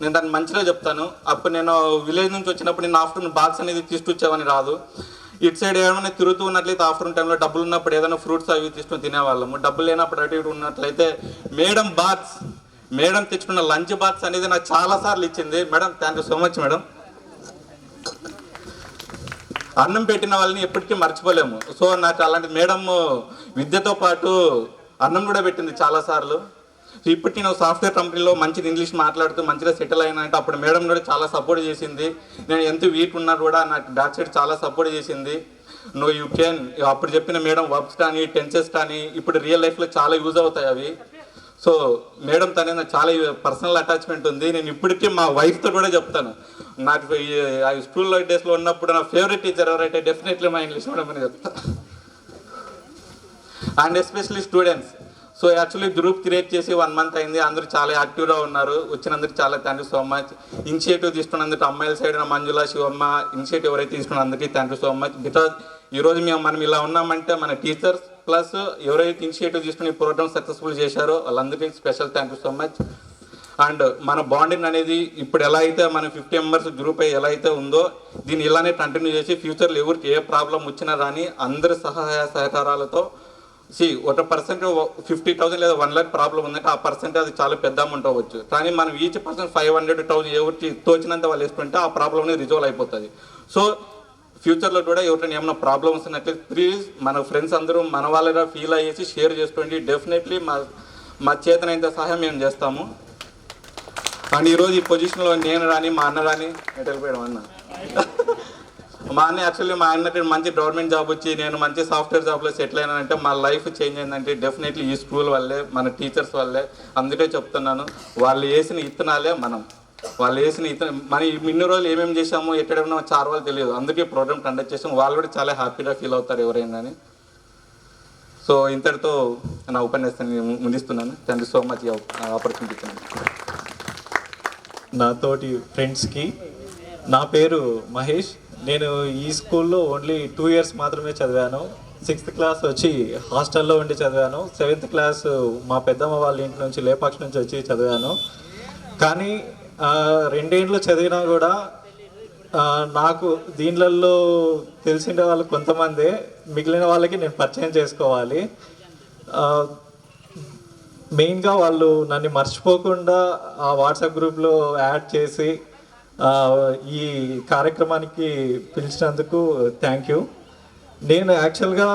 నేను దాన్ని మంచిగా చెప్తాను. అప్పుడు నేను విలేజ్ నుంచి వచ్చినప్పుడు నేను ఆఫ్టర్నూన్ బాక్స్ అనేది తీసుకొచ్చేవని రాదు. ఇటు సైడ్ ఏమైనా తిరుగుతూ ఉన్నట్లయితే ఆఫ్టర్నూన్ టైంలో డబ్బులు ఉన్నప్పుడు ఏదైనా ఫ్రూట్స్ అవి తీసుకొని తినేవాళ్ళము. డబ్బులు లేనప్పుడు అటు ఇటు ఉన్నట్లయితే మేడం తెచ్చుకున్న లంచ్ బాక్స్ అనేది నాకు చాలాసార్లు ఇచ్చింది. Madam thank you so much madam. అన్నం పెట్టిన వాళ్ళని ఎప్పటికీ మర్చిపోలేము. సో నాకు అలాంటి మేడం విద్యతో పాటు అన్నం కూడా పెట్టింది చాలాసార్లు. ఇప్పటికీ నేను సాఫ్ట్వేర్ కంపెనీలో మంచిగా ఇంగ్లీష్ మాట్లాడుతూ మంచిగా సెటిల్ అయినంటే అప్పుడు మేడం కూడా చాలా సపోర్ట్ చేసింది. నేను ఎంత వీక్ ఉన్నా కూడా నాకు బ్యాక్ సైడ్ చాలా సపోర్ట్ చేసింది. నో యూ కెన్ అప్పుడు చెప్పిన మేడం వర్బ్స్ కానీ టెన్సెస్ కానీ ఇప్పుడు రియల్ లైఫ్లో చాలా యూజ్ అవుతాయి అవి. సో మేడం తనే నాకు చాలా పర్సనల్ అటాచ్మెంట్ ఉంది. నేను ఇప్పటికీ మా వైఫ్తో కూడా చెప్తాను, నాకు స్కూల్లో డేస్లో ఉన్నప్పుడు నా ఫేవరెట్ టీచర్ ఎవరైతే డెఫినెట్లీ మా ఇంగ్లీష్ మేడం అని చెప్తాను. And especially students. So actually group create చేసి 1 month అయింది. అందరూ చాలా యాక్టివ్గా ఉన్నారు. వచ్చినందుకు చాలా thank you so much. Initiative తీసుకున్నందుకు అమ్మాయిల సైడ్ మంజుల శివమ్మ ఇనిషియేటివ్ ఎవరైతే తీసుకున్నందుకు thank you so much. Because ఈరోజు మనం ఇలా ఉన్నామంటే మన టీచర్స్ ప్లస్ ఎవరైతే ఇనిషియేటివ్ తీసుకుని ఈ ప్రోగ్రామ్ సక్సెస్ఫుల్ చేశారో వాళ్ళందరికీ special thank you so much. And మన బాండింగ్ అనేది ఇప్పుడు ఎలా అయితే మన 50 members గ్రూప్ ఎలా అయితే ఉందో దీన్ని ఇలానే కంటిన్యూ చేసి ఫ్యూచర్లో ఎవరికి ఏ ప్రాబ్లం వచ్చినా కానీ అందరి సహాయ సహకారాలతో ఒక పర్సెంట్ 50,000 లేదా 1 lakh ప్రాబ్లం ఉందంటే ఆ పర్సెంట్ అది చాలా పెద్ద అమౌంట్ అవ్వచ్చు. కానీ మనం ఈచ్ పర్సన్ 500,000 ఎవరికి తోచినంత వాళ్ళు వేసుకుంటే ఆ ప్రాబ్లం అనేది రిజాల్వ్ అయిపోతుంది. సో ఫ్యూచర్లో కూడా ఎవరైనా ఏమైనా ప్రాబ్లమ్స్ ఉన్నట్లయితే ప్లీజ్ మన ఫ్రెండ్స్ అందరూ మన వాళ్ళగా ఫీల్ అయ్యేసి షేర్ చేసుకోండి. డెఫినెట్లీ మా చేతనైనంత సహాయం మేము చేస్తాము. అండ్ ఈరోజు ఈ పొజిషన్లో నేను రాని మా అన్న రాని వెళ్ళిపోయాడు మా అన్న యాక్చువల్లీ మా అన్నకి మంచి గవర్నమెంట్ జాబ్ వచ్చి నేను మంచి సాఫ్ట్వేర్ జాబ్లో సెటిల్ అయినానంటే మా లైఫ్ చేంజ్ అయిందంటే డెఫినెట్లీ ఈ స్కూల్ వల్లే మన టీచర్స్ వల్లే. అందుకే చెప్తున్నాను, వాళ్ళు వేసిన ఇత్తనాలే వాళ్ళు వేసిన మన ఇన్ని రోజులు ఏమేమి చేసామో ఎక్కడైనా చార్వాళ్ళు తెలియదు. అందుకే ప్రోగ్రామ్ కండక్ట్ చేసాము. వాళ్ళు కూడా చాలా హ్యాపీగా ఫీల్ అవుతారు ఎవరైనా అని. సో ఇంతటితో నా ఉపన్యాసాన్ని ముగిస్తున్నాను. థ్యాంక్ యూ సో మచ్ ఈ ఆపర్చునిటీ ఇచ్చినందుకు. నాతోటి ఫ్రెండ్స్కి, నా పేరు మహేష్. నేను ఈ స్కూల్లో ఓన్లీ 2 years మాత్రమే చదివాను. 6th class వచ్చి హాస్టల్లో ఉండి చదివాను. 7th class మా పెద్దమ్మ వాళ్ళ ఇంటి నుంచి లేపాక్షి నుంచి వచ్చి చదివాను. కానీ 2 ఏళ్ళు చదివినా కూడా నాకు దీనిలలో తెలిసిన వాళ్ళు కొంతమందే, మిగిలిన వాళ్ళకి నేను పరిచయం చేసుకోవాలి. మెయిన్గా వాళ్ళు నన్ను మర్చిపోకుండా ఆ వాట్సాప్ గ్రూప్లో యాడ్ చేసి ఈ కార్యక్రమానికి పిలిచినందుకు థ్యాంక్ యూ. నేను యాక్చువల్గా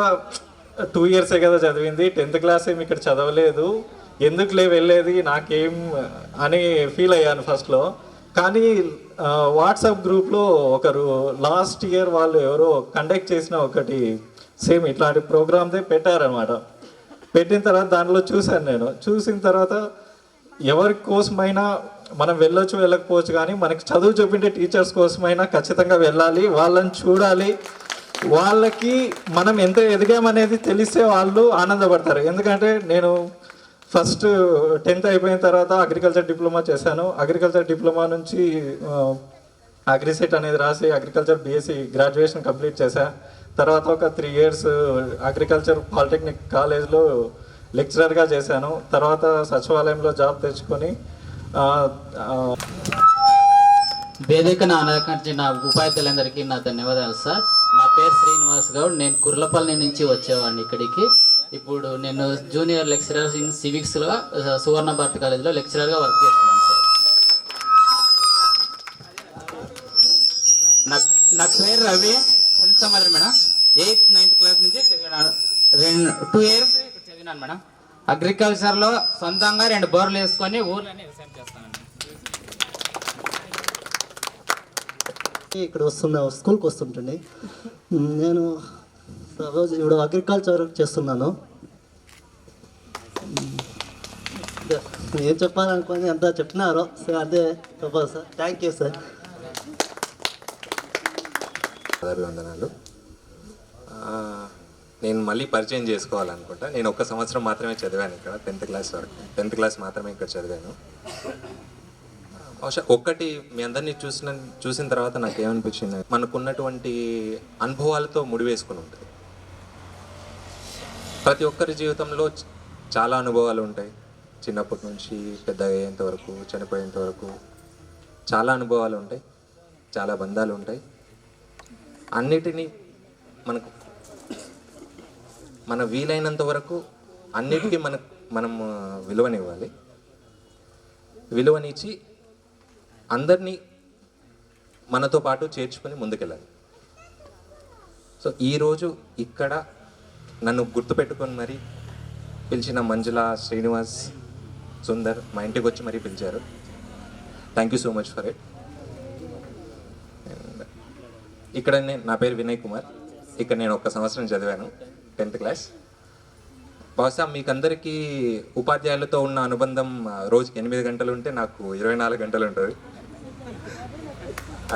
2 years కదా చదివింది, 10th class ఏమి ఇక్కడ చదవలేదు. ఎందుకులే వెళ్ళేది నాకేం అని ఫీల్ అయ్యాను ఫస్ట్లో. కానీ వాట్సాప్ గ్రూప్లో ఒకరు లాస్ట్ ఇయర్ వాళ్ళు ఎవరో కండక్ట్ చేసిన ఒకటి సేమ్ ఇట్లాంటి ప్రోగ్రామ్దే పెట్టారనమాట. పెట్టిన తర్వాత దాంట్లో చూశాను. నేను చూసిన తర్వాత ఎవరి కోసమైనా మనం వెళ్ళొచ్చు వెళ్ళకపోవచ్చు, కానీ మనకి చదువు చూపించే టీచర్స్ కోసమైనా ఖచ్చితంగా వెళ్ళాలి, వాళ్ళని చూడాలి. వాళ్ళకి మనం ఎంత ఎదిగామనేది తెలిస్తే వాళ్ళు ఆనందపడతారు. ఎందుకంటే నేను ఫస్ట్ 10th అయిపోయిన తర్వాత అగ్రికల్చర్ డిప్లొమా చేశాను. అగ్రికల్చర్ డిప్లొమా నుంచి అగ్రిసెట్ అనేది రాసి అగ్రికల్చర్ BSc గ్రాడ్యుయేషన్ కంప్లీట్ చేశాను. తర్వాత ఒక 3 years అగ్రికల్చర్ పాలిటెక్నిక్ కాలేజ్లో లెక్చరర్గా చేశాను. తర్వాత సచివాలయంలో జాబ్ తెచ్చుకొని వేదికను అలంకరించిన ఉపాధ్యాయులందరికీ నా ధన్యవాదాలు సార్. నా పేరు శ్రీనివాస్ గౌడ్. నేను కుర్లపల్లి నుంచి వచ్చేవాడిని ఇక్కడికి. ఇప్పుడు నేను జూనియర్ లెక్చరర్ ఇన్ సివిక్స్లో సువర్ణ భారతి కాలేజీలో లెక్చరర్గా వర్క్ చేస్తున్నాను సార్. నా పేరు రవి. కొంచెం మేడం 8th 9th class నుంచి చదివినాను. 2 years ఇక్కడ చదివినాను మేడం. అగ్రికల్చర్లో సొంతంగా 2 బోర్లు వేసుకొని ఊర్లోనే వ్యవసాయం చేస్తానండి. ఇక్కడ స్కూల్కి వస్తుంటండి. నేను సపోజ్ ఇప్పుడు అగ్రికల్చర్ చేస్తున్నాను. ఏం చెప్పాలనుకోని ఎంత చెప్తున్నారో సార్ అదే చెప్పాలి సార్. Thank you sir. వందనాలు. నేను మళ్ళీ పరిచయం చేసుకోవాలనుకుంటా. నేను 1 సంవత్సరం మాత్రమే చదివాను ఇక్కడ, 10th class వరకు. 10th class మాత్రమే ఇక్కడ చదివాను. బహుశా ఒక్కటి మీ అందరినీ చూసిన తర్వాత నాకు ఏమనిపించింది, మనకున్నటువంటి అనుభవాలతో ముడివేసుకుని ఉంటుంది. ప్రతి ఒక్కరి జీవితంలో చాలా అనుభవాలు ఉంటాయి. చిన్నప్పటి నుంచి పెద్దగా అయ్యేంత వరకు, చనిపోయేంత వరకు చాలా అనుభవాలు ఉంటాయి, చాలా బంధాలు ఉంటాయి. అన్నిటినీ మన వీలైనంత వరకు అన్నిటికీ మనం విలువనివ్వాలి. విలువనిచ్చి అందరినీ మనతో పాటు చేర్చుకొని ముందుకెళ్ళాలి. సో ఈరోజు ఇక్కడ నన్ను గుర్తుపెట్టుకొని మరి పిలిచిన మంజుల, శ్రీనివాస్, సుందర్ మా ఇంటికి వచ్చి మరీ పిలిచారు. Thank you so much for it. And ఇక్కడ నా పేరు వినయ్ కుమార్. ఇక్కడ నేను 1 సంవత్సరం చదివాను, 10th క్లాస్. బహుశా మీకందరికీ ఉపాధ్యాయులతో ఉన్న అనుబంధం రోజుకి 8 గంటలు ఉంటే నాకు 24 గంటలు ఉంటుంది.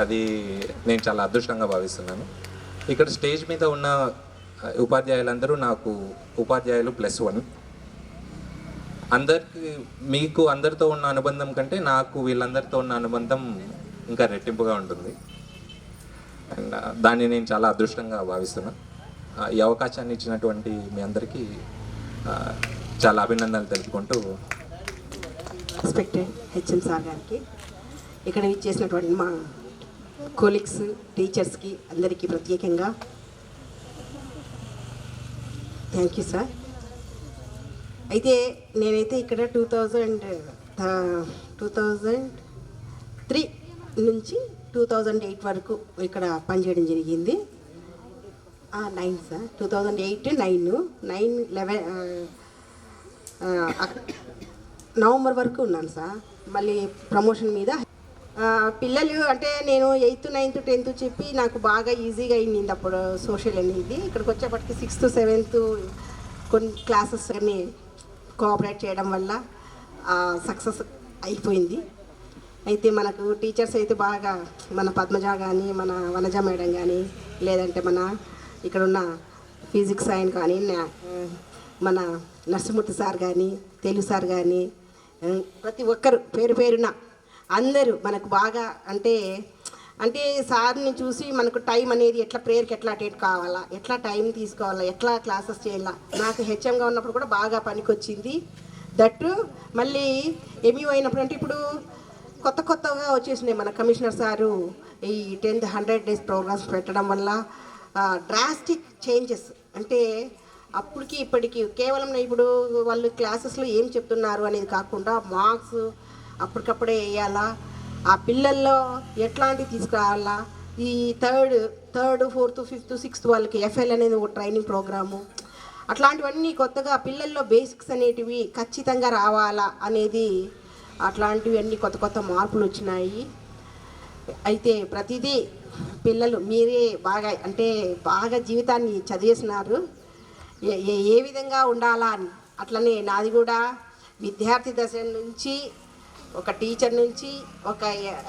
అది నేను చాలా అదృష్టంగా భావిస్తున్నాను. ఇక్కడ స్టేజ్ మీద ఉన్న ఉపాధ్యాయులందరూ నాకు ఉపాధ్యాయులు +1. మీకు అందరితో ఉన్న అనుబంధం కంటే నాకు వీళ్ళందరితో ఉన్న అనుబంధం ఇంకా రెట్టింపుగా ఉంటుంది. అండ్ దాన్ని నేను చాలా అదృష్టంగా భావిస్తున్నాను. ఈ అవకాశాన్ని ఇచ్చినటువంటి మీ అందరికీ చాలా అభినందనలు తెలుపుకుంటూ, రెస్పెక్టెడ్ హెచ్ఎం సార్ గారికి, ఇక్కడ ఇచ్చేసినటువంటి మా కోలీగ్స్, టీచర్స్కి అందరికీ ప్రత్యేకంగా థ్యాంక్ యూ సార్. అయితే నేనైతే ఇక్కడ 2003 నుంచి 2008 వరకు ఇక్కడ పనిచేయడం జరిగింది. 9 సార్, 2008, 9, 11 నవంబర్ వరకు ఉన్నాను సార్. మళ్ళీ ప్రమోషన్ మీద పిల్లలు అంటే నేను 8th, 9th, 10th చెప్పి నాకు బాగా ఈజీగా అయింది అప్పుడు సోషల్ అనేది. ఇక్కడికి వచ్చేప్పటికి 6th, 7th కొన్ని క్లాసెస్ అన్నీ కోఆపరేట్ చేయడం వల్ల సక్సెస్ అయిపోయింది. అయితే మనకు టీచర్స్ అయితే బాగా మన పద్మజ కానీ, మన వనజ మేడం కానీ, లేదంటే మన ఇక్కడున్న ఫిజిక్స్ ఆయన కానీ, మన నరసింహమూర్తి సార్ కానీ, తెలుగు సార్ కానీ, ప్రతి ఒక్కరు పేరు పేరున అందరూ మనకు బాగా అంటే సార్ని చూసి మనకు టైం అనేది ఎట్లా ప్రేయర్కి ఎట్లా అటెండ్ కావాలా, ఎట్లా టైం తీసుకోవాలా, ఎట్లా క్లాసెస్ చేయాలా, నాకు హెచ్ఎంగా ఉన్నప్పుడు కూడా బాగా పనికొచ్చింది. దట్టు మళ్ళీ ఎంఈఓ అయినప్పుడు అంటే ఇప్పుడు కొత్తగా వచ్చేసినాయి మన కమిషనర్ సారు ఈ 10th 100 days ప్రోగ్రామ్స్ పెట్టడం వల్ల డ్రాస్టిక్ చేంజెస్. అంటే అప్పటికి ఇప్పటికి కేవలం ఇప్పుడు వాళ్ళు క్లాసెస్లో ఏం చెప్తున్నారు అనేది కాకుండా మార్క్స్ అప్పటికప్పుడే వేయాలా, ఆ పిల్లల్లో ఎట్లాంటివి తీసుకురావాలా, ఈ థర్డ్, 4th, 5th, 6th వాళ్ళకి ఎఫ్ఎల్ అనేది ఒక ట్రైనింగ్ ప్రోగ్రాము, అట్లాంటివన్నీ కొత్తగా పిల్లల్లో బేసిక్స్ అనేటివి ఖచ్చితంగా రావాలా అనేది అట్లాంటివి అన్నీ కొత్త మార్పులు వచ్చినాయి. అయితే ప్రతిదీ పిల్లలు మీరే బాగా జీవితాన్ని చదివేసినారు, ఏ విధంగా ఉండాలా అని. అట్లనే నాది కూడా విద్యార్థి దశ నుంచి, ఒక టీచర్ నుంచి, ఒక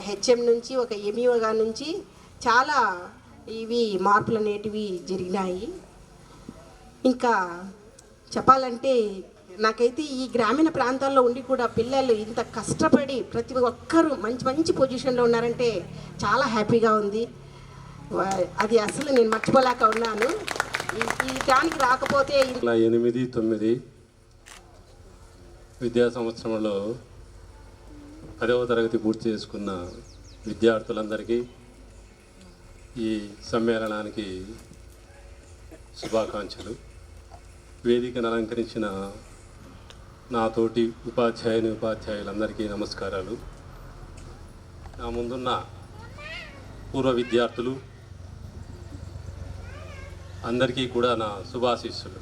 హెచ్ఎం నుంచి, ఒక ఎంఈఓగా నుంచి చాలా ఇవి మార్పులు అనేటివి జరిగినాయి. ఇంకా చెప్పాలంటే నాకైతే ఈ గ్రామీణ ప్రాంతాల్లో ఉండి కూడా పిల్లలు ఇంత కష్టపడి ప్రతి ఒక్కరూ మంచి పొజిషన్లో ఉన్నారంటే చాలా హ్యాపీగా ఉంది. అది అసలు నేను మర్చిపోలేక ఉన్నాను. ఈ దానికి రాకపోతే 8-9 విద్యా సంవత్సరంలో 10వ తరగతి పూర్తి చేసుకున్న విద్యార్థులందరికీ ఈ సమ్మేళనానికి శుభాకాంక్షలు. వేదికను అలంకరించిన నాతోటి ఉపాధ్యాయులందరికీ నమస్కారాలు. నా ముందున్న పూర్వ విద్యార్థులు అందరికీ కూడా నా శుభాశీస్సులు.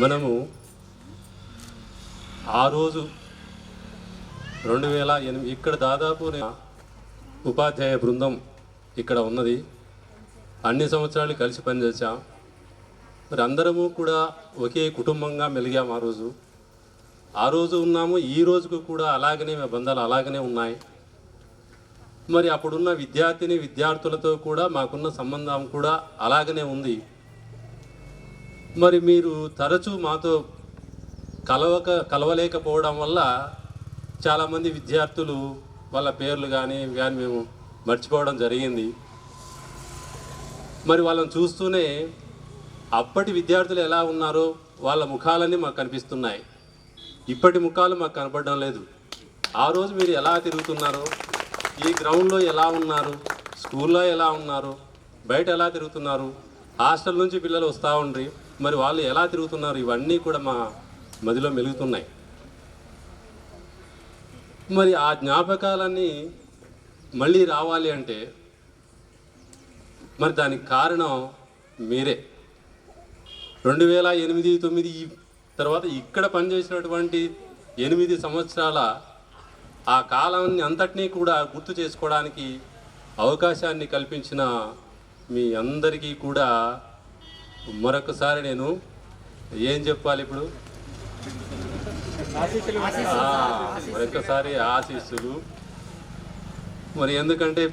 మనము ఆ రోజు 2008 ఇక్కడ దాదాపు ఉపాధ్యాయ బృందం ఇక్కడ ఉన్నది. అన్ని సంవత్సరాలు కలిసి పనిచేసాం. మరి అందరము కూడా ఒకే కుటుంబంగా మెలిగాం. ఆ రోజు ఉన్నాము, ఈ రోజుకు కూడా అలాగనే బంధాలు అలాగనే ఉన్నాయి. మరి అప్పుడున్న విద్యార్థులతో కూడా మాకున్న సంబంధం కూడా అలాగనే ఉంది. మరి మీరు తరచూ మాతో కలవలేకపోవడం వల్ల చాలామంది విద్యార్థులు వాళ్ళ పేర్లు కానీ మేము మర్చిపోవడం జరిగింది. మరి వాళ్ళని చూస్తూనే అప్పటి విద్యార్థులు ఎలా ఉన్నారో వాళ్ళ ముఖాలన్నీ మాకు కనిపిస్తున్నాయి. ఇప్పటి ముఖాలు మాకు కనపడడం లేదు. ఆ రోజు మీరు ఎలా తిరుగుతున్నారో, ఈ గ్రౌండ్లో ఎలా ఉన్నారు, స్కూల్లో ఎలా ఉన్నారు, బయట ఎలా తిరుగుతున్నారు, హాస్టల్ నుంచి పిల్లలు వస్తూ ఉండ్రి, మరి వాళ్ళు ఎలా తిరుగుతున్నారు, ఇవన్నీ కూడా మా మదిలో మెలుగుతున్నాయి. మరి ఆ జ్ఞాపకాలన్నీ మళ్ళీ రావాలి అంటే మరి దానికి కారణం మీరే. 2008-9 ఈ తర్వాత ఇక్కడ పనిచేసినటువంటి 8 సంవత్సరాల ఆ కాలాన్ని అంతటినీ కూడా గుర్తు చేసుకోవడానికి అవకాశాన్ని కల్పించిన మీ అందరికీ కూడా మరొకసారి నేను ఏం చెప్పాలి ఇప్పుడు, మరొకసారి ఆశీస్సులు. మరి ఎందుకంటే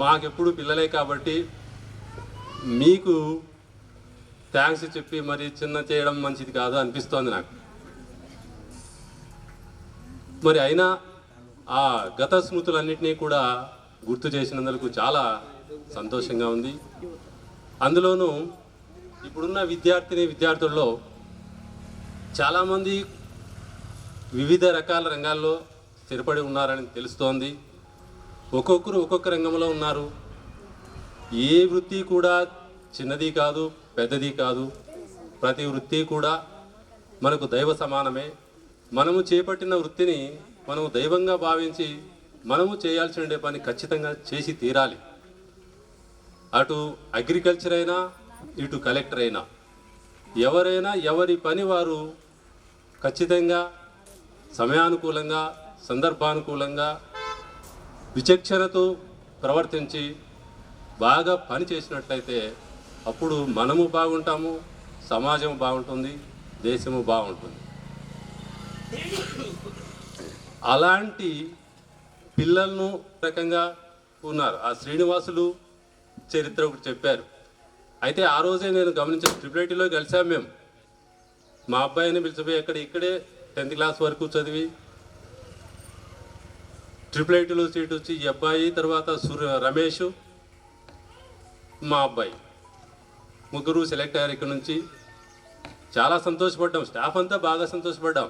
మాకెప్పుడు పిల్లలే కాబట్టి మీకు థ్యాంక్స్ చెప్పి మరి చిన్న చేయడం మంచిది కాదు అనిపిస్తోంది నాకు. మరి అయినా ఆ గత స్మృతులన్నింటినీ కూడా గుర్తు చేసినందుకు చాలా సంతోషంగా ఉంది. అందులోనూ ఇప్పుడున్న విద్యార్థుల్లో చాలామంది వివిధ రకాల రంగాల్లో స్థిరపడి ఉన్నారని తెలుస్తోంది. ఒక్కొక్కరు ఒక్కొక్క రంగంలో ఉన్నారు. ఏ వృత్తి కూడా చిన్నది కాదు, పెద్దది కాదు. ప్రతి వృత్తి కూడా మనకు దైవ సమానమే. మనము చేపట్టిన వృత్తిని మనము దైవంగా భావించి మనము చేయాల్సి ఉండే పని ఖచ్చితంగా చేసి తీరాలి. అటు అగ్రికల్చర్ అయినా, ఇటు కలెక్టర్ అయినా, ఎవరైనా ఎవరి పని వారు ఖచ్చితంగా సమయానుకూలంగా, సందర్భానుకూలంగా, విచక్షణతో ప్రవర్తించి బాగా పని చేసినట్లయితే అప్పుడు మనము బాగుంటాము, సమాజం బాగుంటుంది, దేశము బాగుంటుంది. అలాంటి పిల్లలను రకంగా ఉన్నారు. ఆ శ్రీనివాసులు చరిత్ర ఒకటి చెప్పారు. అయితే ఆ రోజే నేను గమనించిన, ట్రిపుల్ కలిసాం మేము. మా అబ్బాయిని పిలిచిపోయి ఇక్కడే 10th క్లాస్ వరకు చదివి ట్రిపుల్ సీట్ వచ్చి ఈ అబ్బాయి, తర్వాత రమేష్, మా అబ్బాయి ముగ్గురు సెలెక్ట్ అయ్యారు ఇక్కడ నుంచి. చాలా సంతోషపడ్డాం, స్టాఫ్ అంతా బాగా సంతోషపడ్డాం.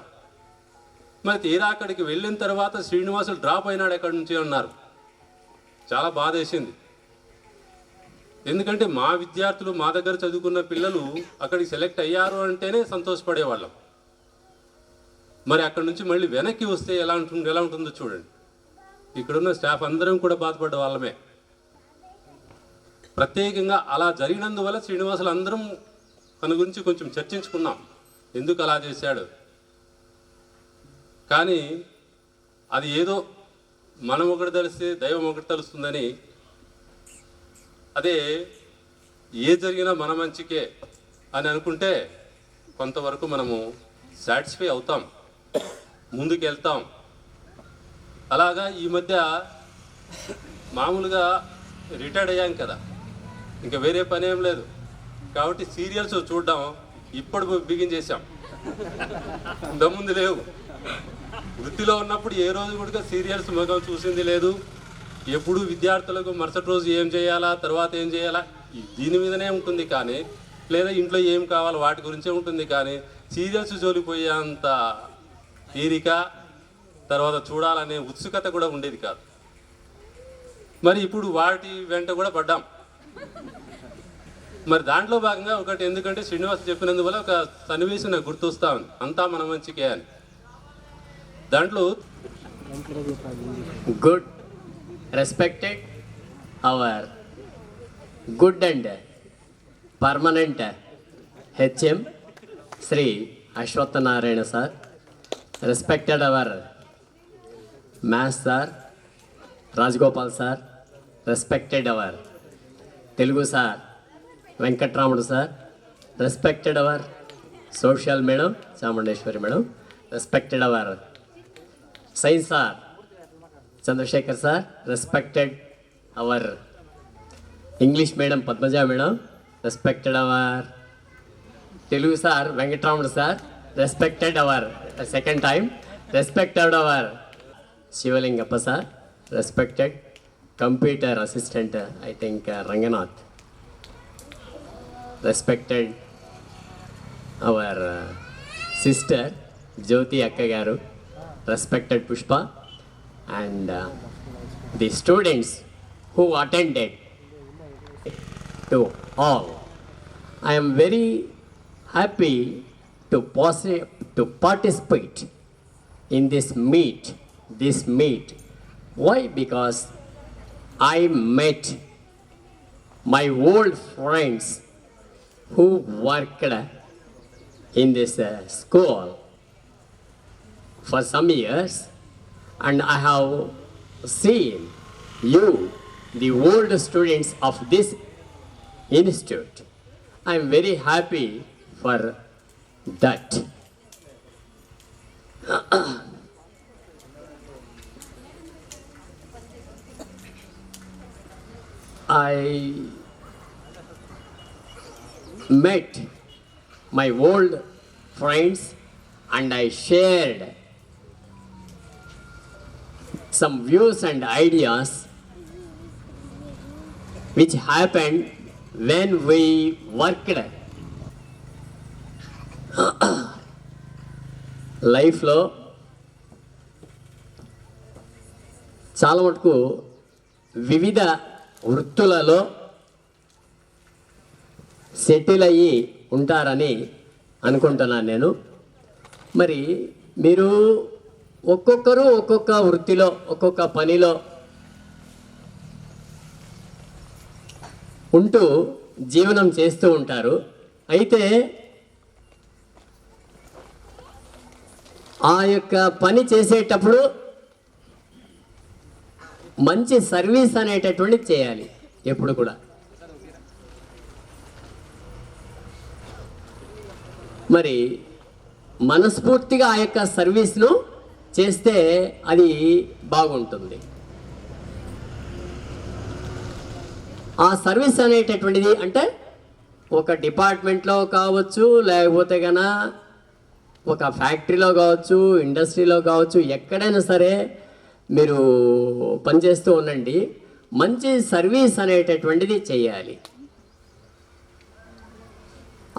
మరి తీరా అక్కడికి వెళ్ళిన తర్వాత శ్రీనివాసులు డ్రాప్ అయినాడు ఎక్కడి నుంచి అన్నారు. చాలా బాధ వేసింది. ఎందుకంటే మా విద్యార్థులు, మా దగ్గర చదువుకున్న పిల్లలు అక్కడికి సెలెక్ట్ అయ్యారు అంటేనే సంతోషపడేవాళ్ళం. మరి అక్కడి నుంచి మళ్ళీ వెనక్కి వస్తే ఎలా ఉంటుందో చూడండి. ఇక్కడున్న స్టాఫ్ అందరం కూడా బాధపడ్డ వాళ్ళమే. ప్రత్యేకంగా అలా జరిగినందువల్ల శ్రీనివాసులు అందరం తన గురించి కొంచెం చర్చించుకున్నాం, ఎందుకు అలా చేశాడు. కానీ అది ఏదో మనం ఒకటి తెలిస్తే దైవం ఒకటి తెలుస్తుందని, అదే ఏ జరిగినా మన మంచికే అని అనుకుంటే కొంతవరకు మనము సాటిస్ఫై అవుతాం, ముందుకు వెళ్తాం. అలాగా ఈ మధ్య మామూలుగా రిటైర్డ్ అయ్యాం కదా, ఇంకా వేరే పని ఏం లేదు కాబట్టి సీరియల్స్ చూడడం ఇప్పుడు బిగించేసాం. ఇంతకుముందు లేవు. వృత్తిలో ఉన్నప్పుడు ఏ రోజు కూడా సీరియల్స్ మొగం చూసింది లేదు. ఎప్పుడు విద్యార్థులకు మరుసటి రోజు ఏం చేయాలా, తర్వాత ఏం చేయాలా, దీని మీదనే ఉంటుంది. కానీ లేదా ఇంట్లో ఏం కావాలో వాటి గురించే ఉంటుంది. కానీ సీరియల్స్ జోలిపోయేంత తీరిక, తర్వాత చూడాలనే ఉత్సుకత కూడా ఉండేది కాదు. మరి ఇప్పుడు వాటి వెంట కూడా పడ్డాం. మరి దాంట్లో భాగంగా ఒకటి, ఎందుకంటే శ్రీనివాస్ చెప్పినందువల్ల ఒక సన్నివేశం నాకు గుర్తొస్తా ఉంది, అంతా మన మంచికే అని. దాంట్లో good, respected, our good and permanent HM Sri Ashwath Narayana sir, respected our Math sir Rajgopal sir, respected our Telugu sir Venkatramadu sir, respected our social madam Chamundeshwari madam, respected our Science sir Chandrasekhar sir, respected our English madam Padmaja madam, respected our Telugu sir Venkatramadu sir, respected our second time, respected our Shivalingappa sir, respected computer assistant I think Ranganath, respected our sister Jyoti Akka garu, respected Pushpa, and the students who attended, to all. I am very happy to participate in this meet. Why? Because I met my old friends who worked in this school for some years, and I have seen you, the old students of this institute. I am very happy for that. I met my old friends and I shared some views and ideas which happened when we worked లైఫ్లో చాలా మటుకు వివిధ వృత్తులలో settle అయ్యి ఉంటారని అనుకుంటున్నాను నేను. మరి మీరు ఒక్కొక్కరు ఒక్కొక్క వృత్తిలో ఒక్కొక్క పనిలో ఉంటూ జీవనం చేస్తూ ఉంటారు. అయితే ఆ యొక్క పని చేసేటప్పుడు మంచి సర్వీస్ అనేటటువంటిది చేయాలి ఎప్పుడు కూడా. మరి మనస్ఫూర్తిగా ఆ యొక్క సర్వీస్ను చేస్తే అది బాగుంటుంది. ఆ సర్వీస్ అనేటటువంటిది అంటే ఒక డిపార్ట్మెంట్లో కావచ్చు, లేకపోతే కన్నా ఒక ఫ్యాక్టరీలో కావచ్చు, ఇండస్ట్రీలో కావచ్చు, ఎక్కడైనా సరే మీరు పనిచేస్తూ ఉండండి. మంచి సర్వీస్ అనేటటువంటిది చేయాలి.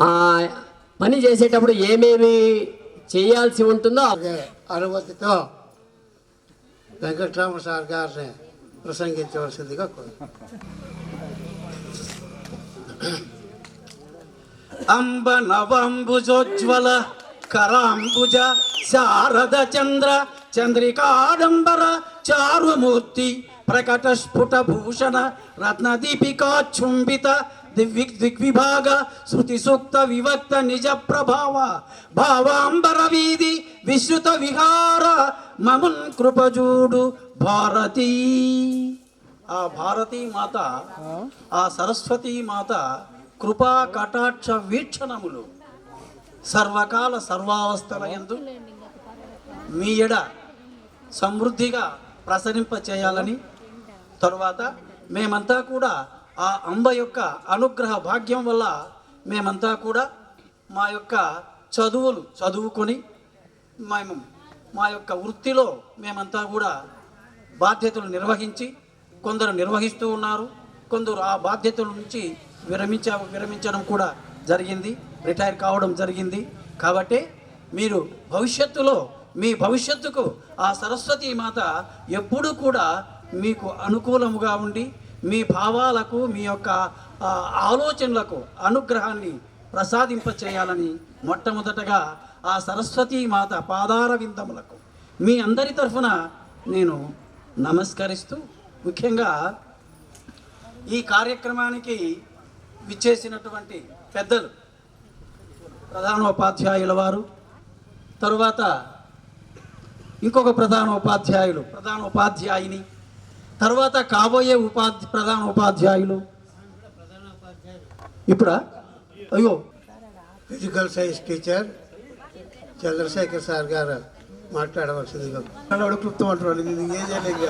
ఆ పని చేసేటప్పుడు ఏమేమి చేయాల్సి ఉంటుందో అనుమతితో వెంకట్రామ సార్ గారిని ప్రసంగించవలసిందిగా అంబ నవంబుజోజ్వల కరాంబుజ శారద చంద్ర చంద్రికాడంబర చారుమూర్తి ప్రకట స్ఫుట భూషణ రత్నదీపికాచుంబిత దిగ్విభాగ శృతి సూక్త వివక్త నిజ ప్రభావ భావాంబర వీధి విశ్రుత విహార మమున్ కృపజూడు భారతీ. ఆ భారతీ మాత, ఆ సరస్వతీ మాత కృపా కటాక్ష వీక్షణములు సర్వకాల సర్వావస్థల యందు మీ ఎడ సమృద్ధిగా ప్రసరింప చేయాలని, తరువాత మేమంతా కూడా ఆ అంబ యొక్క అనుగ్రహ భాగ్యం వల్ల మేమంతా కూడా మా యొక్క చదువులు చదువుకొని మేము మా యొక్క వృత్తిలో మేమంతా కూడా బాధ్యతలు నిర్వహించి, కొందరు నిర్వహిస్తూ ఉన్నారు, కొందరు ఆ బాధ్యతల నుంచి విరమించడం కూడా జరిగింది, రిటైర్ కావడం జరిగింది. కాబట్టి మీరు భవిష్యత్తులో మీ భవిష్యత్తుకు ఆ సరస్వతీ మాత ఎప్పుడూ కూడా మీకు అనుకూలముగా ఉండి మీ భావాలకు, మీ యొక్క ఆలోచనలకు అనుగ్రహాన్ని ప్రసాదింపచేయాలని మొట్టమొదటగా ఆ సరస్వతీ మాత పాదార విందములకు మీ అందరి తరఫున నేను నమస్కరిస్తూ, ముఖ్యంగా ఈ కార్యక్రమానికి విచ్చేసినటువంటి పెద్దలు, ప్రధానోపాధ్యాయుల వారు, తరువాత ఇంకొక ప్రధానోపాధ్యాయుని, తర్వాత కాబోయే ప్రధానోపాధ్యాయులు, ఇప్పుడా అయ్యో physical science teacher Chandrashekhar sir గారు మాట్లాడవలసిందిగా. క్లుప్తం అంటున్నాడు, ఏం చేయలేదు.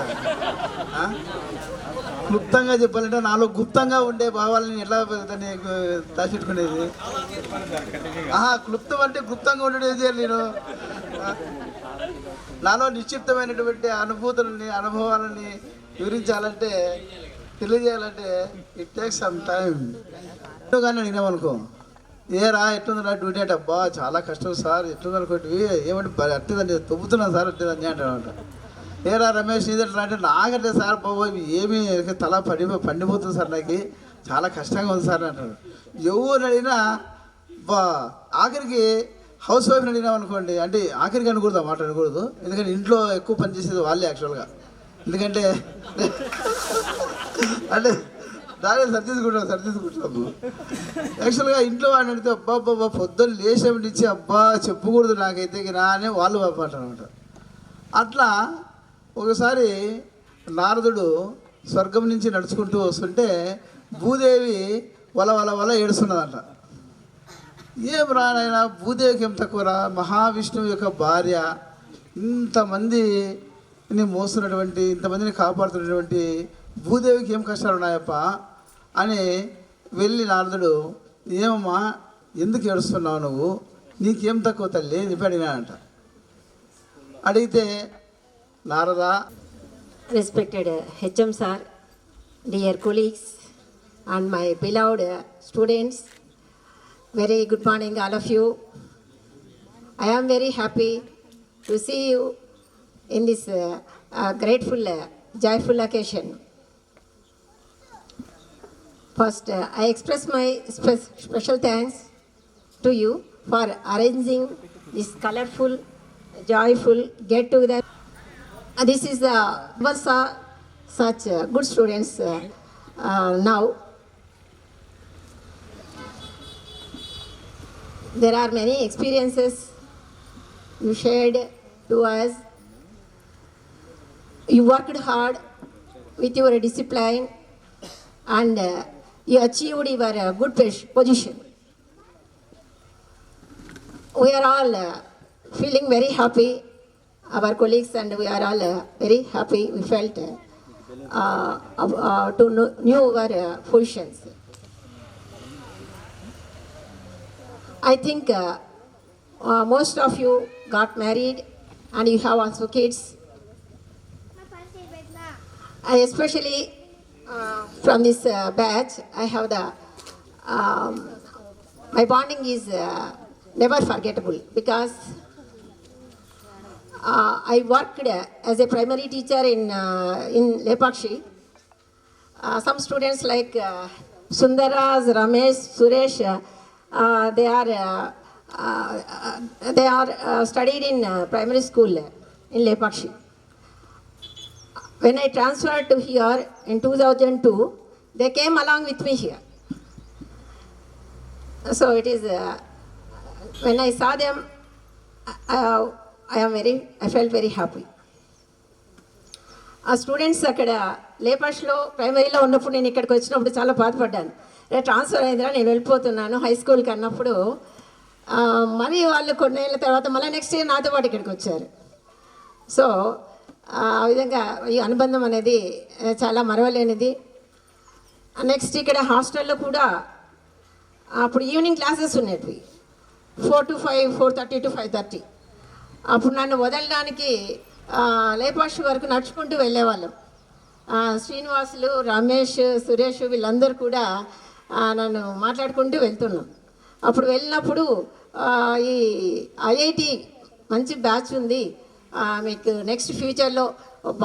క్లుప్తంగా చెప్పాలంటే నాలో గుప్తంగా ఉండే భావాలని ఎట్లా దాన్ని దాచిపెట్టుకునేది. క్లుప్తం అంటే గుప్తంగా ఉండడం ఏం చేయాలి నేను? నాలో నిశ్చిప్తమైనటువంటి అనుభవాలని వివరించాలంటే, తెలియజేయాలంటే ఇట్ టేక్స్ సమ్ టైం. కానీ నేనేమనుకో ఏరా ఎట్లుందిరా డ్యూటీ అంటే అబ్బా చాలా కష్టం సార్ ఎట్లుంది అనుకోండి ఏమంటే అట్టేదండి తొబ్బుతున్నాను సార్ అట్టేదండి అంటాడు. ఏరా రమేష్ నీదంటే అంటే నాకంటే సార్ బాబు ఏమీ తల పండిపోతుంది సార్ నాకు చాలా కష్టంగా ఉంది సార్ అంటాడు. ఎవరు అడిగినా బా ఆఖరికి హౌస్ వైఫ్ని అడిగినాం అనుకోండి, అంటే ఆఖరికి అనకూడదు ఆ మాట అనకూడదు, ఎందుకంటే ఇంట్లో ఎక్కువ పనిచేసేది వాళ్ళే యాక్చువల్గా. ఎందుకంటే అంటే దాన్ని సర్దిద్దుకుంటాము యాక్చువల్గా ఇంట్లో వాడిని అడిగితే అబ్బా అబ్బా పొద్దున్న లేచేపటి నుంచి అబ్బా చెప్పకూడదు నాకైతే నా అని వాళ్ళు అంటారు అనమాట. అట్లా ఒకసారి నారదుడు స్వర్గం నుంచి నడుచుకుంటూ వస్తుంటే భూదేవి వల వల వల ఏడుస్తున్నదంట. ఏం రానైనా భూదేవికి ఏం తక్కువరా, మహావిష్ణువు యొక్క భార్య, ఇంతమందిని మోస్తున్నటువంటి ఇంతమందిని కాపాడుతున్నటువంటి భూదేవికి ఏం కష్టాలు ఉన్నాయప్ప అని వెళ్ళి నారదుడు, ఏమమ్మా ఎందుకు ఏడుస్తున్నావు నువ్వు, నీకేం తక్కువ తల్లి అని చెప్పి అడిగినాడంట. అడిగితే Narada, Respected HM sir, dear colleagues and my beloved students, very good morning all of you. I am very happy to see you in this grateful, joyful occasion. First, I express my special thanks to you for arranging this colorful, joyful get-together. This is the such good students now. There are many experiences you shared to us. You worked hard with your discipline and you achieved your good position. We are all feeling very happy, our colleagues, and we are all very happy. We felt to know our positions. I think most of you got married and you have also kids. I especially from this batch, I have the my bonding is never forgettable because I worked as a primary teacher in Lepakshi. Some students like Sundaras, Ramesh, Suresh, they are studied in primary school in Lepakshi. When I transferred to here in 2002, they came along with me here. So it is when I saw them, I felt very happy. ఆ students అక్కడ లేపాష్లో ప్రైమరీలో ఉన్నప్పుడు నేను ఇక్కడికి వచ్చినప్పుడు చాలా బాధపడ్డాను. రేపు transfer అయిందిరా నేను వెళ్ళిపోతున్నాను హై స్కూల్కి అన్నప్పుడు మళ్ళీ వాళ్ళు కొన్నేళ్ళ తర్వాత మళ్ళీ నెక్స్ట్ ఇయర్ నాతో పాటు ఇక్కడికి వచ్చారు. సో ఆ విధంగా ఈ అనుబంధం అనేది చాలా మరవలేనిది. నెక్స్ట్ ఇక్కడ హాస్టల్లో కూడా అప్పుడు ఈవినింగ్ క్లాసెస్ ఉండేవి 4 to 5, 4:30 to 5:30. అప్పుడు నన్ను వదలడానికి లేపాష్ వరకు నడుచుకుంటూ వెళ్ళేవాళ్ళం. శ్రీనివాసులు, రమేష్, సురేష్ వీళ్ళందరూ కూడా నన్ను మాట్లాడుకుంటూ వెళ్తున్నాం. అప్పుడు వెళ్ళినప్పుడు ఈ ఐఐటి మంచి బ్యాచ్ ఉంది, మీకు నెక్స్ట్ ఫ్యూచర్లో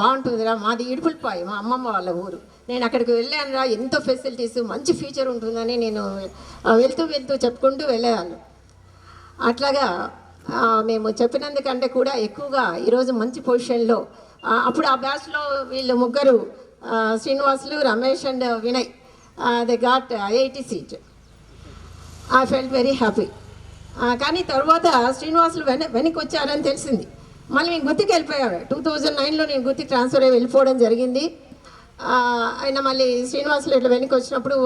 బాగుంటుందిరా, మాది ఇడుపులపాయి మా అమ్మమ్మ వాళ్ళ ఊరు, నేను అక్కడికి వెళ్ళానురా, ఎంతో ఫెసిలిటీస్ మంచి ఫ్యూచర్ ఉంటుందని నేను వెళ్తూ చెప్పుకుంటూ వెళ్ళేవాళ్ళు. అట్లాగా మేము చెప్పినందుకంటే కూడా ఎక్కువగా ఈరోజు మంచి పొజిషన్లో అప్పుడు ఆ బ్యాచ్లో వీళ్ళు ముగ్గురు Srinivasulu, Ramesh and Vinay they got IIT seat. I felt very happy. కానీ తర్వాత శ్రీనివాసులు వెనక్కి వచ్చారని తెలిసింది. మళ్ళీ మేము గుత్తికి వెళ్ళిపోయాడు. 2009లో నేను గుత్తికి ట్రాన్స్ఫర్ అయ్యి వెళ్ళిపోవడం జరిగింది. ఆయన మళ్ళీ శ్రీనివాసులు ఇట్లా వెనక్కి వచ్చినప్పుడు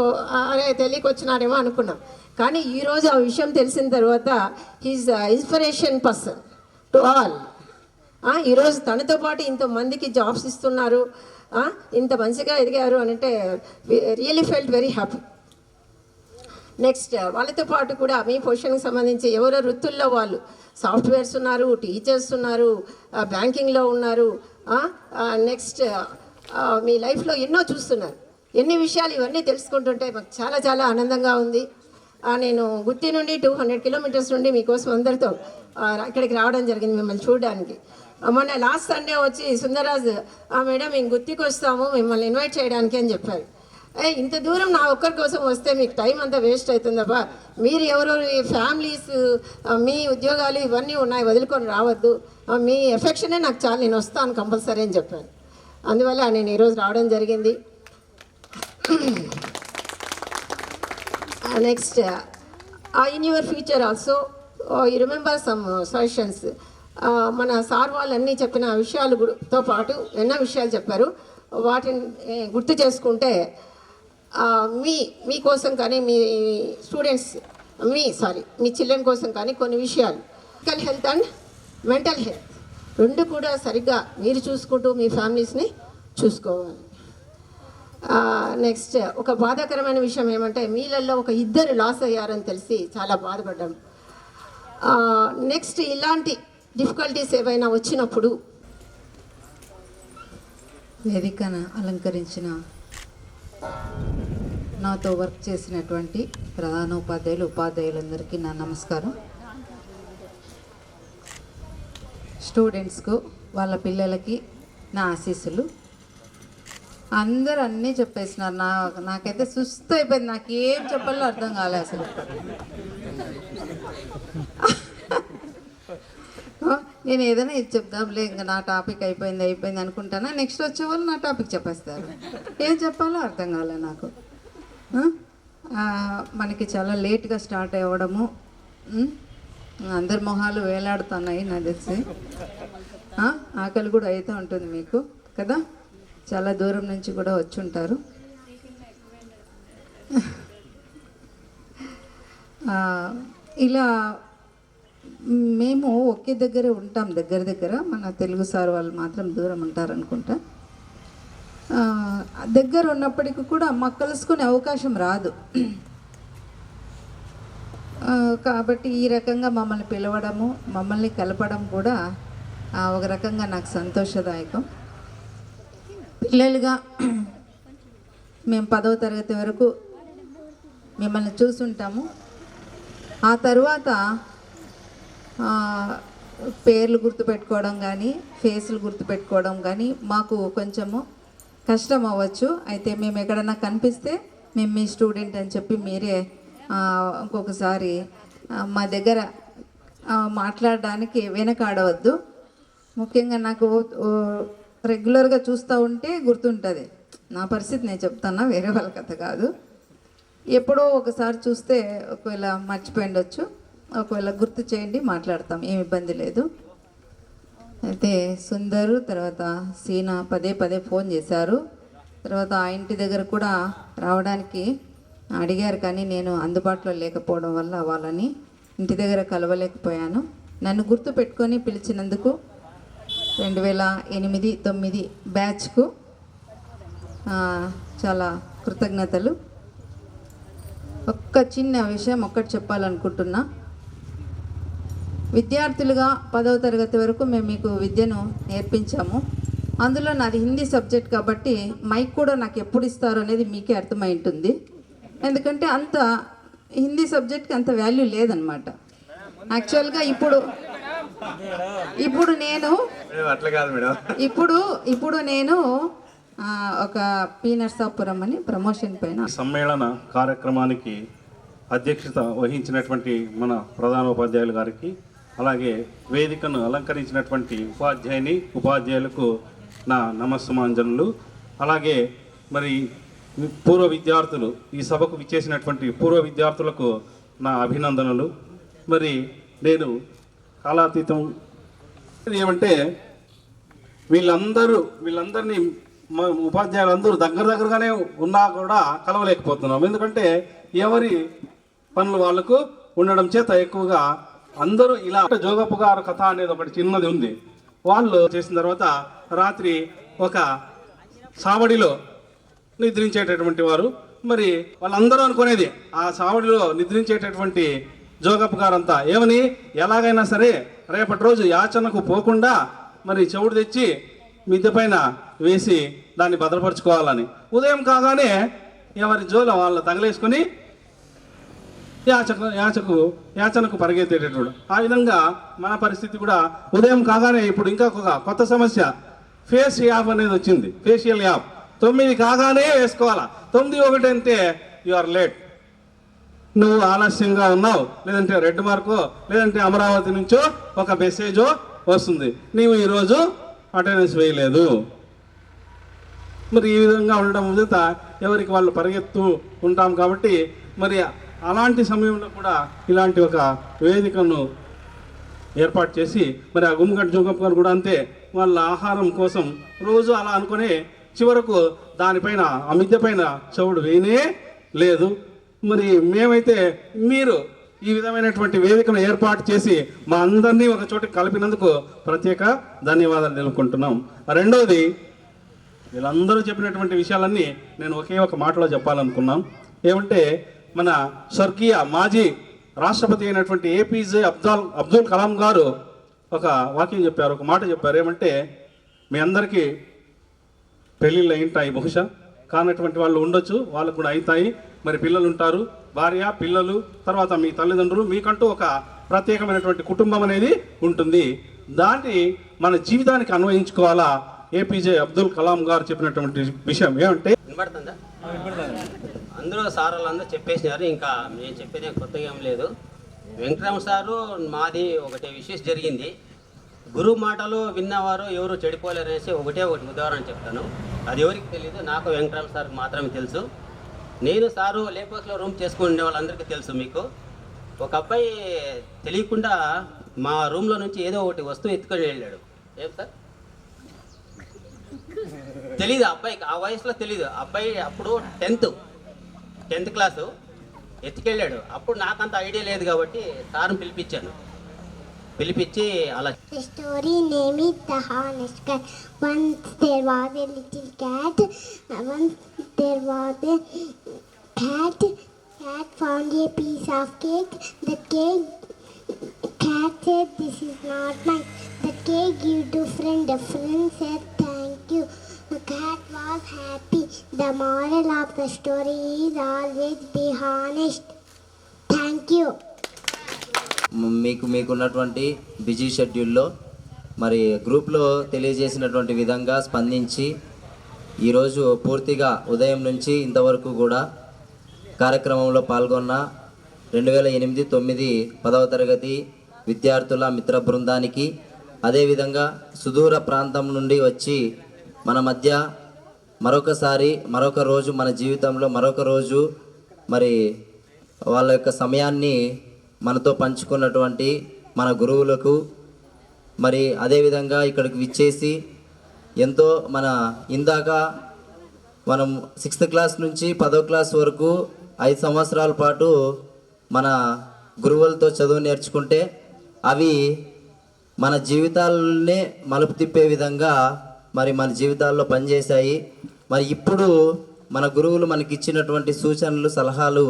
అరే తెలియక వచ్చినారేమో అనుకున్నాం. కానీ ఈరోజు ఆ విషయం తెలిసిన తర్వాత he's inspiration person to all. ఈరోజు తనతో పాటు ఇంతమందికి జాబ్స్ ఇస్తున్నారు, ఇంత మంచిగా ఎదిగారు అని అంటే really felt very happy. Next వాళ్ళతో పాటు కూడా మీ పొజిషన్కి సంబంధించి ఎవరో వృత్తుల్లో వాళ్ళు సాఫ్ట్వేర్స్ ఉన్నారు, టీచర్స్ ఉన్నారు, బ్యాంకింగ్లో ఉన్నారు. నెక్స్ట్ మీ లైఫ్లో ఎన్నో చూస్తున్నారు, ఎన్ని విషయాలు ఇవన్నీ తెలుసుకుంటుంటే మాకు చాలా చాలా ఆనందంగా ఉంది. నేను గుత్తి నుండి 200 కిలోమీటర్స్ నుండి మీకోసం అందరితో ఇక్కడికి రావడం జరిగింది మిమ్మల్ని చూడడానికి. మొన్న లాస్ట్ సండే వచ్చి సుందరరాజు మేడం మేము గుత్తికి వస్తాము మిమ్మల్ని ఇన్వైట్ చేయడానికి అని చెప్పారు. ఇంత దూరం నా ఒక్కరి కోసం వస్తే మీకు టైం అంతా వేస్ట్ అవుతుందబ్బా, మీరు ఎవరెవరు ఫ్యామిలీస్ మీ ఉద్యోగాలు ఇవన్నీ ఉన్నాయి వదులుకొని రావద్దు, మీ ఎఫెక్షనే నాకు చాలు, నేను వస్తాను కంపల్సరీ అని చెప్పాను. అందువల్ల నేను ఈరోజు రావడం జరిగింది. Next in your future also you remember some suggestions. మన సార్ వాళ్ళు అన్నీ చెప్పిన విషయాలతో పాటు ఎన్నో విషయాలు చెప్పారు. వాటిని గుర్తు చేసుకుంటే మీకోసం కానీ మీ స్టూడెంట్స్ మీ చిల్డ్రన్ కోసం కానీ కొన్ని విషయాలు, physical health and mental health రెండు కూడా సరిగ్గా మీరు చూసుకుంటూ మీ ఫ్యామిలీస్ని చూసుకోవాలి. నెక్స్ట్ ఒక బాధాకరమైన విషయం ఏమంటే మీళ్ళల్లో ఒక 2 లాస్ అయ్యారని తెలిసి చాలా బాధపడ్డాం. నెక్స్ట్ ఇలాంటి డిఫికల్టీస్ ఏవైనా వచ్చినప్పుడు వేదికను అలంకరించిన నాతో వర్క్ చేసినటువంటి ప్రధానోపాధ్యాయులు ఉపాధ్యాయులందరికీ నా నమస్కారం. స్టూడెంట్స్కు వాళ్ళ పిల్లలకి నా ఆశీస్సులు. అందరూ అన్నీ చెప్పేసినారు. నాకైతే సుస్థ అయిపోయింది, నాకేం చెప్పాలో అర్థం కాలేదు అసలు. నేను ఏదైనా ఇది చెప్దాంలే, ఇంకా నా టాపిక్ అయిపోయింది అనుకుంటానా, నెక్స్ట్ వచ్చే వాళ్ళు నా టాపిక్ చెప్పేస్తారు. ఏం చెప్పాలో అర్థం కాలేదు నాకు. మనకి చాలా లేట్గా స్టార్ట్ అవ్వడము, అందరి మొహాలు వేలాడుతున్నాయి నాకు తెలిసి. ఆకలి కూడా అవుతూ ఉంటుంది మీకు కదా, చాలా దూరం నుంచి కూడా వచ్చి ఉంటారు. ఇలా మేము ఒకే దగ్గర ఉంటాం, దగ్గర. మన తెలుగు సార్ వాళ్ళు మాత్రం దూరం ఉంటారు అనుకుంటా. దగ్గర ఉన్నప్పటికీ కూడా మాకు కలుసుకునే అవకాశం రాదు. కాబట్టి ఈ రకంగా మమ్మల్ని పిలవడము, మమ్మల్ని కలపడం కూడా ఒక రకంగా నాకు సంతోషదాయకం. పిల్లలుగా మేము 10వ తరగతి వరకు మిమ్మల్ని చూసుంటాము. ఆ తర్వాత పేర్లు గుర్తుపెట్టుకోవడం కానీ ఫేసులు గుర్తుపెట్టుకోవడం కానీ మాకు కొంచెము కష్టం అవ్వచ్చు. అయితే మేము ఎక్కడన్నా కనిపిస్తే మేము మీ స్టూడెంట్ అని చెప్పి మీరే ఇంకొకసారి మా దగ్గర మాట్లాడడానికి వెనకాడవద్దు. ముఖ్యంగా నాకు రెగ్యులర్గా చూస్తూ ఉంటే గుర్తుంటుంది. నా పరిస్థితి నేను చెప్తాను, వేరే వాళ్ళ కథ కాదు. ఎప్పుడో ఒకసారి చూస్తే ఒకవేళ మర్చిపోయి ఉండొచ్చు, ఒకవేళ గుర్తు చేయండి, మాట్లాడతాం, ఏమి ఇబ్బంది లేదు. అయితే సుందరు తర్వాత సీనా పదే ఫోన్ చేశారు. తర్వాత ఆ ఇంటి దగ్గర కూడా రావడానికి అడిగారు, కానీ నేను అందుబాటులో లేకపోవడం వల్ల వాళ్ళని ఇంటి దగ్గర కలవలేకపోయాను. నన్ను గుర్తు పెట్టుకొని పిలిచినందుకు 2008-9 బ్యాచ్కు చాలా కృతజ్ఞతలు. ఒక్క చిన్న విషయం ఒక్కటి చెప్పాలనుకుంటున్నా. విద్యార్థులుగా 10వ తరగతి వరకు మేము మీకు విద్యను నేర్పించాము. అందులో నాది హిందీ సబ్జెక్ట్ కాబట్టి మైక్ కూడా నాకు ఎప్పుడు ఇస్తారు అనేది మీకే అర్థమై ఉంటుంది. ఎందుకంటే అంత హిందీ సబ్జెక్ట్కి అంత వాల్యూ లేదనమాట. యాక్చువల్గా ఇప్పుడు నేను ఇప్పుడు నేను ఒక పి నర్సాపురం అని ప్రమోషన్ పైన సమ్మేళన కార్యక్రమానికి అధ్యక్షత వహించినటువంటి మన ప్రధాన ఉపాధ్యాయులు గారికి, అలాగే వేదికను అలంకరించినటువంటి ఉపాధ్యాయులకు నా నమస్సుమాంజనులు. అలాగే మరి పూర్వ విద్యార్థులు, ఈ సభకు విచ్చేసినటువంటి పూర్వ విద్యార్థులకు నా అభినందనలు. మరి నేను కాలాతీతం ఏమంటే వీళ్ళందరినీ మా ఉపాధ్యాయులందరూ దగ్గరగానే ఉన్నా కూడా కలవలేకపోతున్నాం. ఎందుకంటే ఎవరి పనులు వాళ్ళకు ఉండడం చేత ఎక్కువగా అందరూ ఇలా జోగప్ప గారు కథ అనేది ఒకటి చిన్నది ఉంది. వాళ్ళు చేసిన తర్వాత రాత్రి ఒక సావడిలో నిద్రించేటటువంటి వారు. మరి వాళ్ళందరూ అనుకునేది ఆ సావడిలో నిద్రించేటటువంటి జోగప్ప గారంతా ఏమని, ఎలాగైనా సరే రేపటి రోజు యాచనకు పోకుండా మరి చెవుడు తెచ్చి మిద్దె పైన వేసి దాన్ని భద్రపరచుకోవాలని. ఉదయం కాగానే ఎవరి జోలో వాళ్ళు తగలేసుకొని యాచనకు పరిగెత్తేటటువంటి. ఆ విధంగా మన పరిస్థితి కూడా ఉదయం కాగానే ఇప్పుడు ఇంకా ఒక కొత్త సమస్య ఫేస్ యాప్ అనేది వచ్చింది, ఫేషియల్ యాప్. 9 కాగానే వేసుకోవాలా. 9:01 అంటే యు ఆర్ లేట్, నువ్వు ఆలస్యంగా ఉన్నావు, లేదంటే రెడ్ మార్కో లేదంటే అమరావతి నుంచో ఒక మెసేజో వస్తుంది, నీవు ఈరోజు అటెండెన్స్ వేయలేదు. మరి ఈ విధంగా ఉండడం చేత ఎవరికి వాళ్ళు పరిగెత్తు ఉంటాం కాబట్టి మరి అలాంటి సమయంలో కూడా ఇలాంటి ఒక వేదికను ఏర్పాటు చేసి మరి ఆ గుమ్మగడ్డ జోగప్ప గారు కూడా అంతే, వాళ్ళ ఆహారం కోసం రోజు అలా అనుకునే చివరకు దానిపైన ఆ మిద్దె పైన చెవుడు వేయనే లేదు. మరి మేమైతే మీరు ఈ విధమైనటువంటి వేదికను ఏర్పాటు చేసి మా అందరినీ ఒక చోట కలిపినందుకు ప్రత్యేక ధన్యవాదాలు తెలుపుకుంటున్నాం. రెండవది, వీళ్ళందరూ చెప్పినటువంటి విషయాలన్నీ నేను ఒకే ఒక మాటలో చెప్పాలనుకున్నాం. ఏమంటే మన స్వర్గీయ మాజీ రాష్ట్రపతి అయినటువంటి ఏపీజే అబ్దుల్ కలాం గారు ఒక వాక్యం చెప్పారు, ఒక మాట చెప్పారు. ఏమంటే మీ అందరికీ పెళ్ళిళ్ళు అయింటాయి, బహుశా కానటువంటి వాళ్ళు ఉండొచ్చు, వాళ్ళకు కూడా అవుతాయి. మరి పిల్లలు ఉంటారు, భార్య పిల్లలు, తర్వాత మీ తల్లిదండ్రులు, మీకంటూ ఒక ప్రత్యేకమైనటువంటి కుటుంబం అనేది ఉంటుంది. దాన్ని మన జీవితానికి అన్వయించుకోవాలా. ఏపీజే అబ్దుల్ కలాం గారు చెప్పినటువంటి విషయం ఏమంటే, వినపడుతుందా? అందరూ సార్ వాళ్ళందరూ చెప్పేసినారు, ఇంకా నేను చెప్పేది కొత్తగా ఏం లేదు. వెంకటరామ సారు మాది ఒకటే విశేషం జరిగింది. గురువు మాటలు విన్నవారు ఎవరు చెడిపోలేరు అనేసి ఒకటి ఉదాహరణ చెప్తాను. అది ఎవరికి తెలియదు, నాకు వెంకటరామ సార్కి మాత్రమే తెలుసు. నేను సారు లేకపోతే రూమ్ చేసుకునే వాళ్ళందరికీ తెలుసు. మీకు ఒక అబ్బాయి తెలియకుండా మా రూమ్లో నుంచి ఏదో ఒకటి వస్తువు ఎత్తుకొని వెళ్ళాడు. ఏం సార్ తెలీదు అబ్బాయికి, ఆ వయసులో తెలీదు. అబ్బాయి అప్పుడు 10th క్లాసు ఎత్తుకెళ్ళాడు. అప్పుడు నాకంత ఐడియా లేదు కాబట్టి సార్ని పిలిపించి అలా. The story name is The Honest Cat. Once there was a little cat. Once there was a cat. Cat found a piece of cake. The cat said, "This is not mine." The cake gave to friend. The friend said, "Thank you." The cat was happy. The moral of the story is always be honest. Thank you. మీకున్నటువంటి busy షెడ్యూల్లో మరి గ్రూప్లో తెలియజేసినటువంటి విధంగా స్పందించి ఈరోజు పూర్తిగా ఉదయం నుంచి ఇంతవరకు కూడా కార్యక్రమంలో పాల్గొన్న 2008, 9, 10వ తరగతి విద్యార్థుల మిత్ర బృందానికి, అదేవిధంగా సుదూర ప్రాంతం నుండి వచ్చి మన మధ్య మరొక రోజు మన జీవితంలో మరొక రోజు మరి వాళ్ళ యొక్క సమయాన్ని మనతో పంచుకున్నటువంటి మన గురువులకు, మరి అదేవిధంగా ఇక్కడికి విచ్చేసి ఎంతో ఇందాక మనం 6th క్లాస్ నుంచి 10వ క్లాస్ వరకు 5 సంవత్సరాల పాటు మన గురువులతో చదువు నేర్చుకుంటే అవి మన జీవితాలనే మలుపు తిప్పే విధంగా మరి మన జీవితాల్లో పనిచేశాయి. మరి ఇప్పుడు మన గురువులు మనకి ఇచ్చినటువంటి సూచనలు, సలహాలు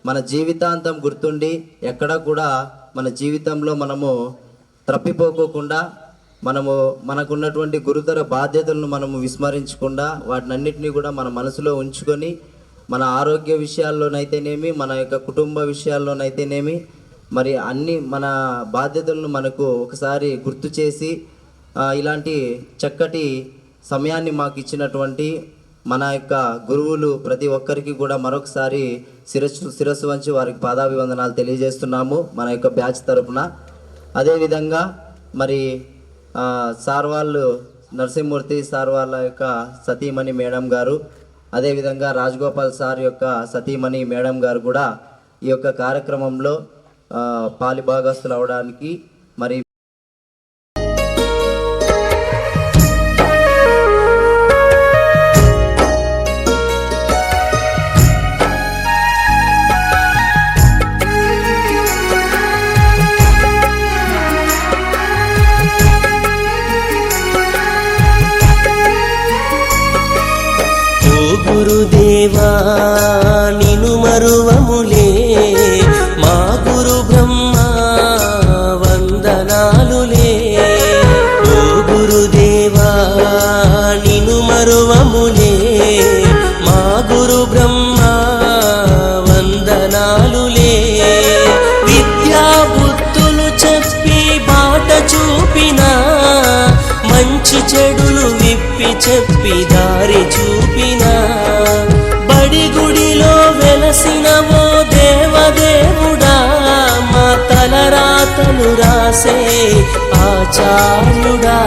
మన జీవితాంతం గుర్తుండి ఎక్కడా కూడా మన జీవితంలో మనము తప్పిపోకోకుండా మనకున్నటువంటి గురుతర బాధ్యతలను మనము విస్మరించకుండా వాటినన్నిటినీ కూడా మన మనసులో ఉంచుకొని మన ఆరోగ్య విషయాల్లోనైతేనేమి, మన యొక్క కుటుంబ విషయాల్లోనైతేనేమి మరి అన్ని మన బాధ్యతలను మనకు ఒకసారి గుర్తు చేసి ఇలాంటి చక్కటి సమయాన్ని మాకు ఇచ్చినటువంటి మన యొక్క గురువులు ప్రతి ఒక్కరికి కూడా మరొకసారి శిరస్సు వంచి వారికి పాదాభివందనాలు తెలియజేస్తున్నాము మన యొక్క బ్యాచ్ తరపున. అదేవిధంగా మరి సార్ వాళ్ళు నరసింహమూర్తి సార్ వాళ్ళ యొక్క సతీమణి మేడం గారు, అదేవిధంగా రాజగోపాల్ సార్ యొక్క సతీమణి మేడం గారు కూడా ఈ యొక్క కార్యక్రమంలో పాలిభాగస్తులు అవడానికి మరి గురుదేవా నిను మరువములే మా గురు బ్రహ్మ వందనాలులే. ఓ గురుదేవా నిను మరువములే మా గురు బ్రహ్మ వందనాలులే. చెడులు విప్పి చెప్పి దారి చూపిన బడి గుడిలో వెలసిన ఓ దేవదేవుడా మా తలరాతలు రాసే ఆచార్యుడా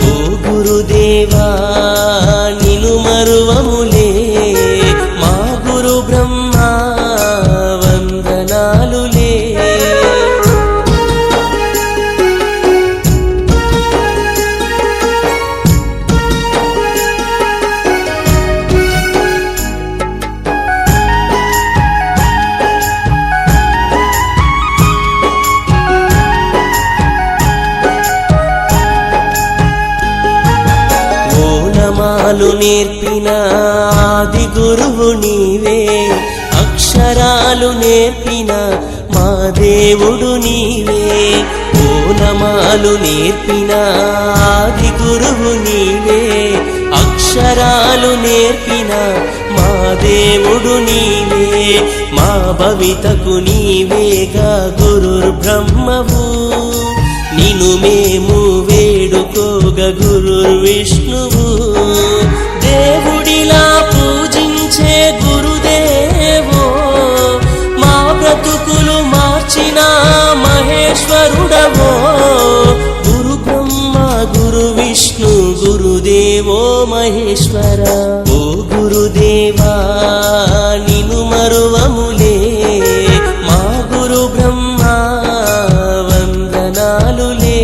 ఓ గురుదేవా నిను మరువములే మా గురు బ్రహ్మ వందనాలులే ఓనమాలు నేర్పిన ఆది గురువు నీవే అక్షరాలు నేర్పిన మా దేవుడు నీవే ఓనమాలు నేర్పిన ఆది గురువు నీవే అక్షరాలు నేర్పిన మా దేవుడు నీవే మా భవితకు నీవేగా గురుర్బ్రహ్మవు నిను మేము వేడుకోగ గురుర్విష్ణువు దేవుడిలా పూజించే గురుదేవో మా బ్రతుకులు మార్చిన మహేశ్వరుడవో గురు బ్రహ్మ గురు విష్ణు గురుదేవో మహేశ్వర ఓ గురుదేవా నిను మరువములే మా గురు బ్రహ్మ వందనాలులే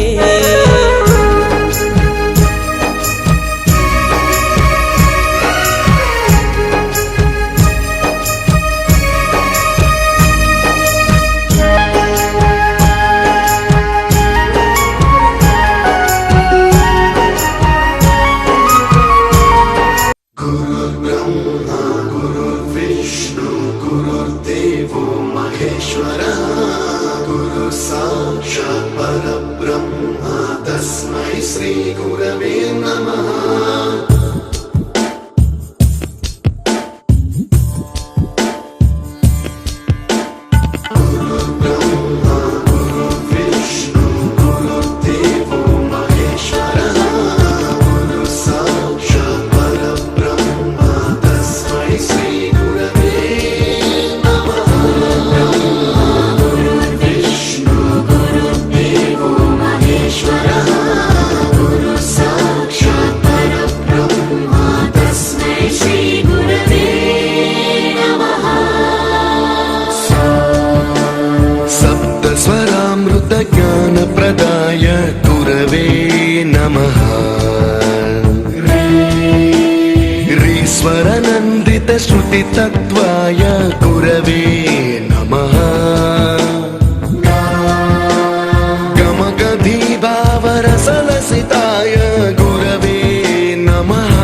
ज्ञानप्रदाय गुरवे नमः ऋस्वरनन्दितश्रुतितत्त्वाय गुरवे नमः गमगधीभावरसलसिताय गुरवे नमः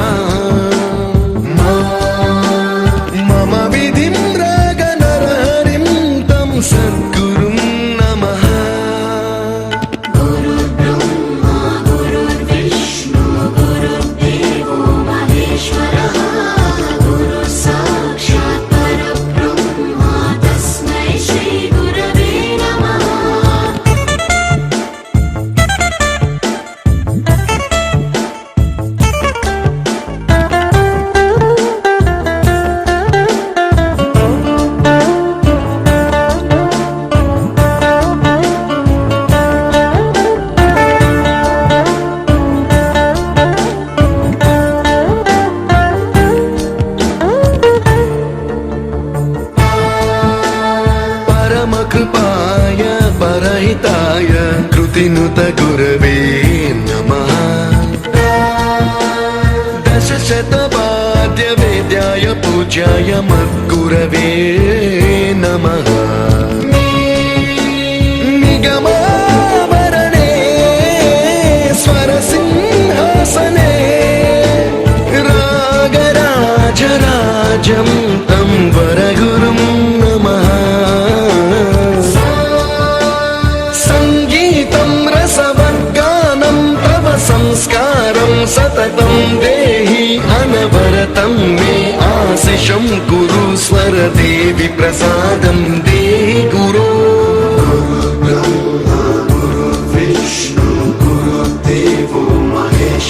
मम विधिं रागनरहरिं तं सद्गुरुं नमः परमकृपाय परहिताय कृतिनुत गुरवे नमः दशशतवाद्यवेद्याय पूज्याय मद्गुरवे नमः निगमाभरणे स्वरसिंहासने रागराजराजं तं वरगुरुं नमः संगीतं रसवर्गानं तव संस्कारं सततं देहि अनवरतं मे आशिषं गुरु स्वरदेवि प्रसादं देहि गुरो गुरु ब्रह्मा गुरु विष्णु गुरुदेवो महेश्वर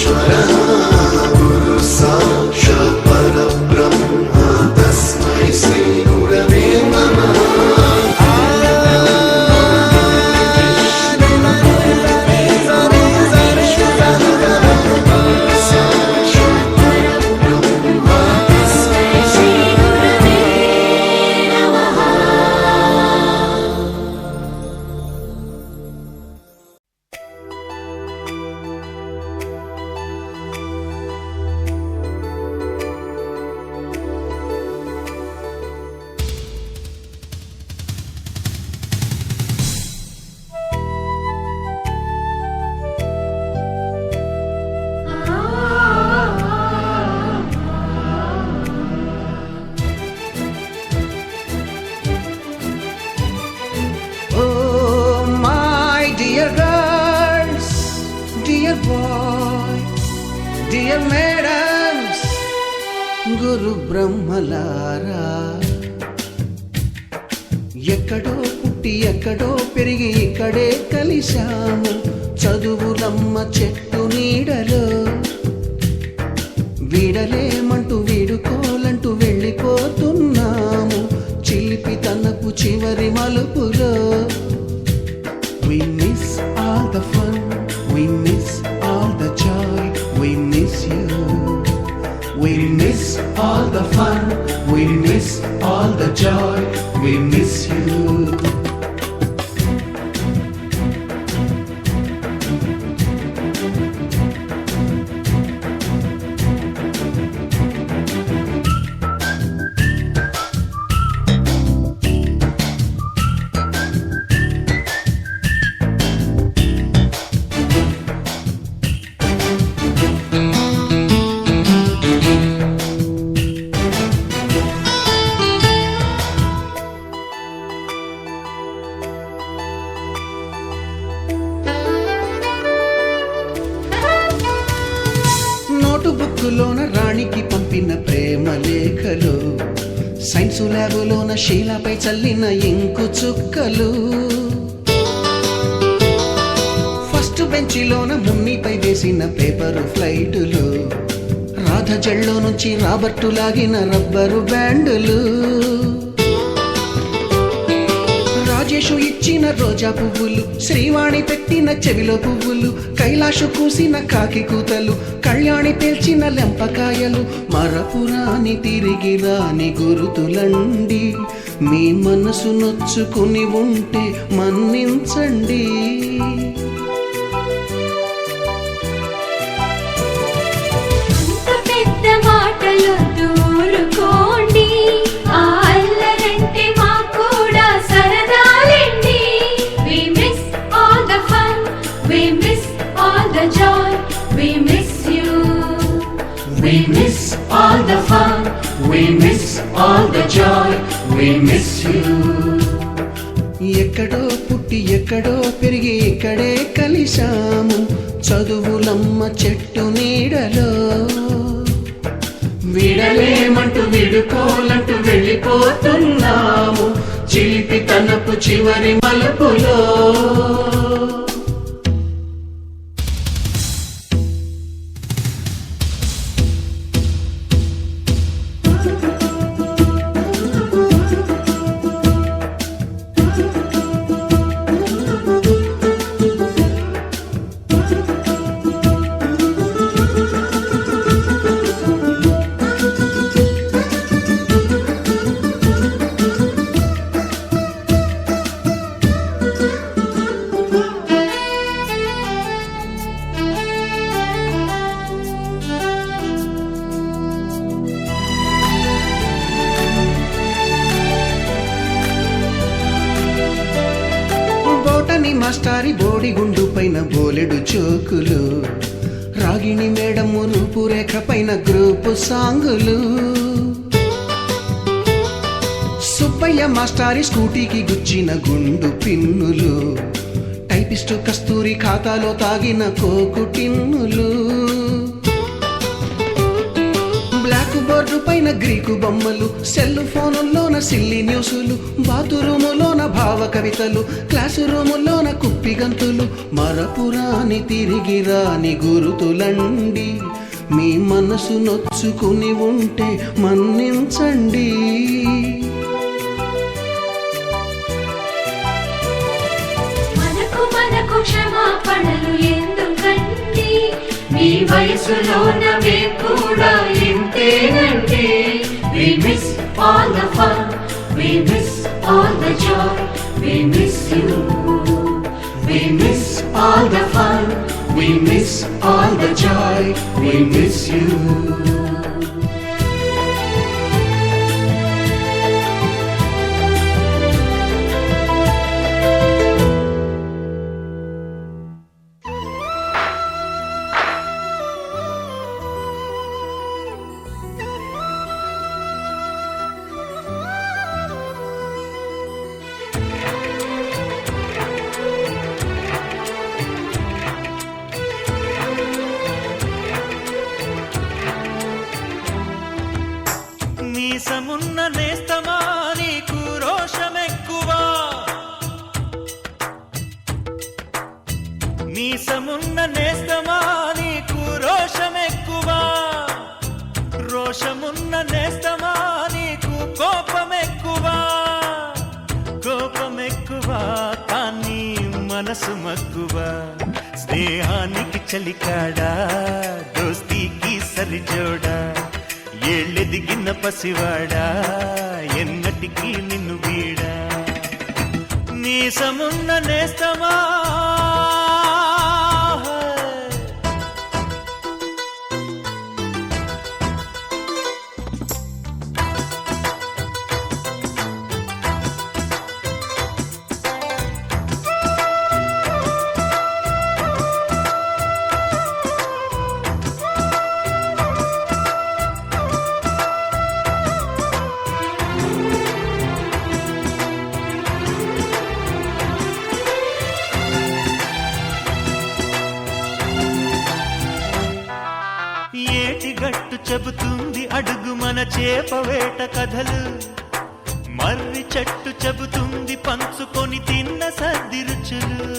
మేడమ్స్ గురు బ్రహ్మలారా, ఎక్కడో పుట్టి ఎక్కడో పెరిగి ఇక్కడే కలిశాము చదువులమ్మ చెట్టు నీడలో. వీడలేమంటూ వీడుకోలంటూ వెళ్ళిపోతున్నాము చిలిపి తనపు చివరి మలుపులో. We miss all the fun, we miss all the joy, we miss you. We miss all the fun, we miss all the joy, we miss you. నోటుబుక్కులోన రాణికి పంపిన ప్రేమ లేఖలు, సైన్సు ల్యాబులోన శీలపై చల్లిన ఇంకు చుక్కలు, ఫస్ట్ బెంచిలోన మున్నిపై వేసిన పేపరు ఫ్లైటులు, రాధ జల్లో నుంచి రాబర్టు లాగిన rubber బ్యాండులు, Rajesh ఇచ్చిన రోజా పువ్వులు, శ్రీవాణి పెట్టిన చెవిలో పువ్వులు, కైలాషు కూసిన కాకి కూతలు, కళ్యాణి పేల్చిన లెంపకాయలు, మరపురాని తిరిగి రాని గురుతులండి. మీ మనసు నొచ్చుకుని ఉంటే మన్నించండి. పెద్ద మాటలొద్దు ఊరుకోండి, ఆ అల్లరంటే మాకు కూడా సరదాలండి. We miss all the fun, we miss all the joy, we miss you. We miss all the fun, we miss all the joy, we miss you. ఎక్కడో పుట్టి ఎక్కడో పెరిగి ఇక్కడే కలిశాము చదువులమ్మ చెట్టు నీడలో. వీడలేమంటూ వీడుకోలంటూ వెళ్ళిపోతున్నాము చిలిపి తనపు చివరి మలుపులో. బోటని మాస్టారి బోడిగుండు పైన బోలెడు చోకులు, రాగిణి మేడము రూపురేఖ పైన గ్రూపు సాంగులు, సుబ్బయ్య మాస్టారి స్కూటీకి గుచ్చిన గుండు పిన్నులు, టైపిస్టు కస్తూరి ఖాతాలో తాగిన కోకు టిన్నులు, బ్లాక్ బోర్డు పైన గ్రీకు బొమ్మలు, సెల్ ఫోనుల్లోన సిల్లి న్యూసులు, బాతురూములోన భావ కవితలు, క్లాసు రూములోన కుప్పి గంతులు, మరపురాని తిరిగి రాని గురుతులండి. మీ మనసు నొచ్చుకుని ఉంటే మన్నించండి. మనకు క్షమాపణలు ఎందుకండి, మీ వయసులోనవే కూడా ఇంతేనండి. We miss all the fun, we miss all the joy, we miss you. We miss all the fun, we miss all the joy, we miss you. మనసు మక్కువ స్నేహానికి చలికాడా దోస్తీకి సరిజోడా ఏళ్ళెదిగిన పసివాడా ఎన్నటికీ నిన్ను వీడా నీసమున్న నేస్తమా ఏటిగట్టు చెబుతుంది అడుగు మన చేపవేట కథలు మర్రి చెట్టు చెబుతుంది పంచుకొని తిన్న సద్ది రుచులు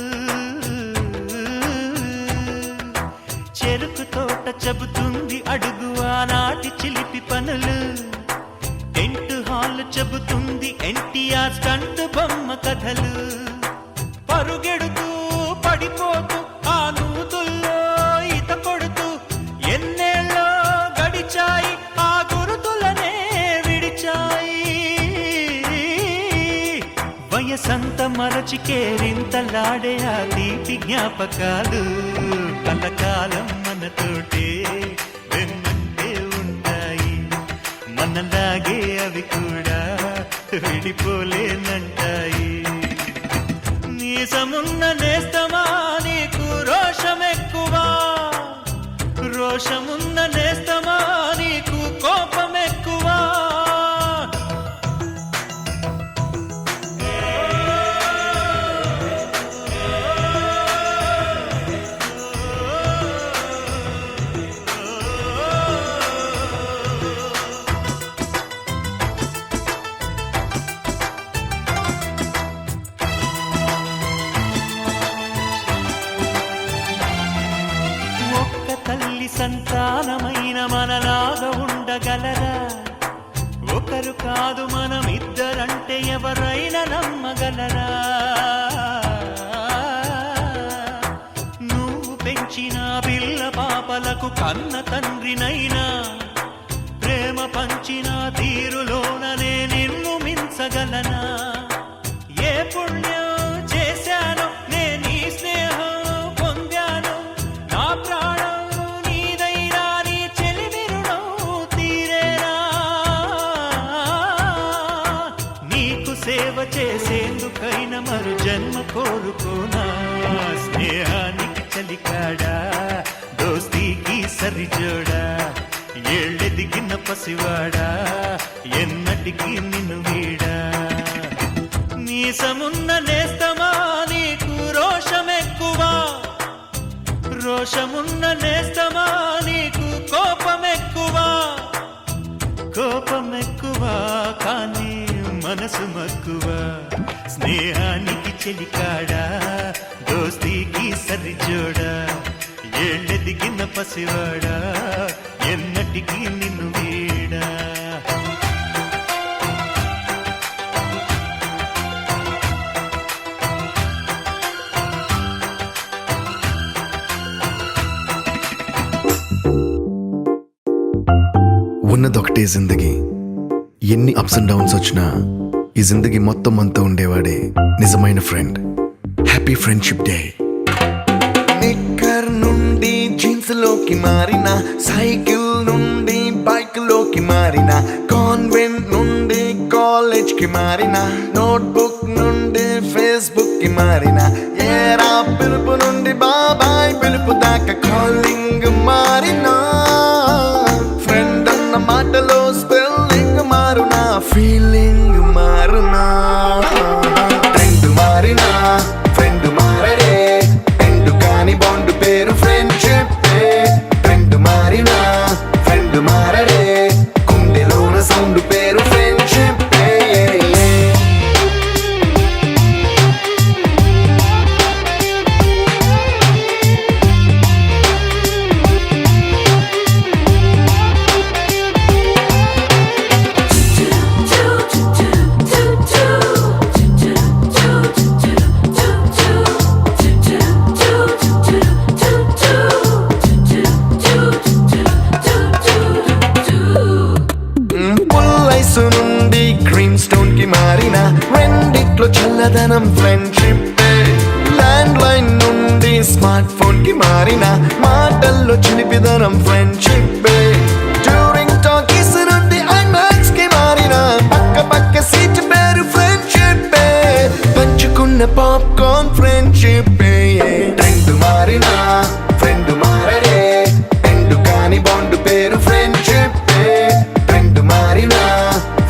చెరుకు తోట చెబుతుంది అడుగు ఆనాటి చిలిపి పనులు టెంట్ హాల్ చెబుతుంది ఎన్టీఆర్ స్టంట్ బొమ్మ కథలు పరుగెడుతూ పడిపోతూ ఆ నూతుల్లో ఈత కొడుతూ ఎన్నేళ్ళో గడిచాయి ఆ గురుతులనే విడిచాయి వయసంత మరచి కేరింతలాడే ఆ తీపి జ్ఞాపకాలు కలకాలం మనతోటే వెన్నంటే ఉంటాయి మనలాగే అవి కూడా విడిపోలేనంటాయి నీసమున్న నేస్తమా నీకు రోషమెక్కువా రోషమున్న నేస్తమా నీకు కోపమెక్కువా తల్లి సంతానమైన మనలాగా ఉండగలరా ఒకరు కాదు మనమిద్దరంటే ఎవరైనా నమ్మగలరా నువ్వు పెంచిన పిల్ల పాపలకు కన్న తండ్రినైనా ప్రేమ పంచిన తీరులోననే నిన్ను మించగలనా ఏ పుణ్యం చేశానో నేను ఈ స్నేహం పొందాను నా ప్రాణం నీదైనా నీ చెలిమి రుణం తీరేనా నీకు సేవ చేసేందుకైనా మరు జన్మ కోరుకోనా స్నేహానికి చలికాడా దోస్తీకి సరిజోడా ఏళ్ళెదిగిన పసివాడా ఎన్నటికీ నిన్ను వీడా నీసమున్న నేస్తమా నీకు రోషమెక్కువా రోషమున్న నేస్తమా నీకు కోపమెక్కువా కోపమెక్కువా కానీ మనసు మక్కువా స్నేహానికి చెలికాడా దోస్తీకి సరిజోడా ఏళ్ళెదిగిన పసివాడా ఎన్నటికీ నిన్ను వీడా ఉన్నదొకటే జిందగీ ఎన్ని అప్స్ అండ్ డౌన్స్ వచ్చినా ఈ జిందగీ మొత్తం అంతా ఉండేవాడే నిజమైన friend. Happy friendship day. Knicker నుండి జీన్స్ లోకి మారిన, సైకిల్ నుండి బైక్ లోకి మారిన, కాన్వెంట్ నుండి కాలేజ్ కి మారిన, నోట్బుక్ నుండి ఫేస్బుక్ కి మారిన, ఏరా పిలుపు నుండి బాబాయ్ పిలుపు దాకా కాలింగ్ మారిన, ఫ్రెండ్ అన్న మాటలో స్పెల్లింగ్ మారునా, ఫీలింగ్ మారునా, ట్రెండ్ మారినా ఫ్రెండ్ మారడే, ఎండు కాని బాండ్ పేరు ఫ్రెండ్షిప్. ట్రెండ్ మారినా ఫ్రెండ్ మారడే, గుండెలోన సౌండ్ పేరు ఫ్రెండ్షిప్. రెండిట్లో చల్లదనం ఫ్రెండ్షిప్. ల్యాండ్ లైన్ నుండి స్మార్ట్ ఫోన్ కి మారిన మాటల్లో చిలిపిదనం ఫ్రెండ్షిప్. డ్యూరింగ్ టాకీస్ నుండి ఐమాక్స్ కి మారిన పక్క పక్క సీట్ పేరు ఫ్రెండ్షిప్. పంచుకున్న పాప్కార్న్ ఫ్రెండ్షిప్. ట్రెండ్ మారిన ఫ్రెండ్ మారడే, ఎండు కాని బాండ్ పేరు ఫ్రెండ్షిప్. ట్రెండ్ మారిన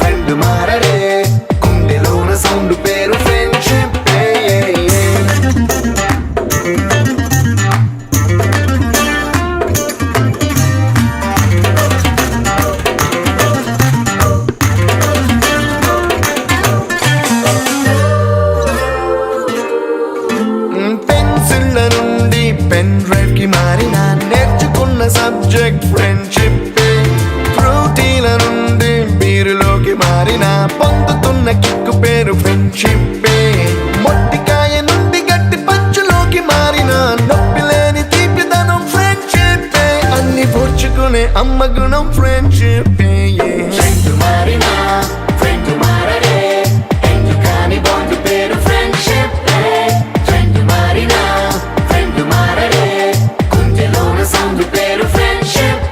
ఫ్రెండ్ మారడే, గుండెలోన సౌండ్ పేరు ఫ్రెండ్షిప్. పెన్సిళ్ళ నుండి పెన్ డ్రైవ్ కి మారిన నేర్చుకున్న సబ్జెక్ట్ ఫ్రెండ్షిప్. ఫ్రూటీల నుండి బీరులోకి మారిన పొందుతున్న కిక్కు పేరు ఫ్రెండ్షిప్. మొట్టికాయ నుండి గట్టి పంచులోకి మారిన నొప్పి లేని తీపిదనం ఫ్రెండ్షిప్. అన్ని పోర్చుకునే అమ్మ గుణం ఫ్రెండ్షిప్. ఫ్రెండ్ మారిన ఫ్రెండ్ మారడే, ఎందు కాని బాండ్ పేరు ఫ్రెండ్షిప్. ఫ్రెండ్ మారిన ఫ్రెండ్ మారడే, గుండెలోన సౌండ్ పేరు ఫ్రెండ్షిప్.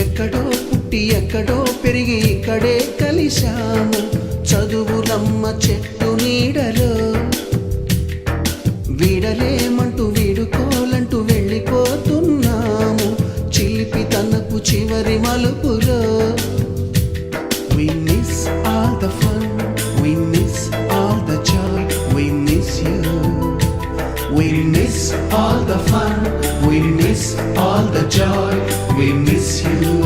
ఎక్కడో పుట్టి ఎక్కడో పెరిగి ఇక్కడే కలిశాము చదువులమ్మ చెట్టు నీడలో. వీడలేమంటూ వీడుకోలంటూ వెళ్ళిపోతున్నాము చిలిపి తనపు చివరి మలుపులో. We miss all the fun, we miss all the joy, we miss you. We miss all the fun, we miss all the joy, we miss you.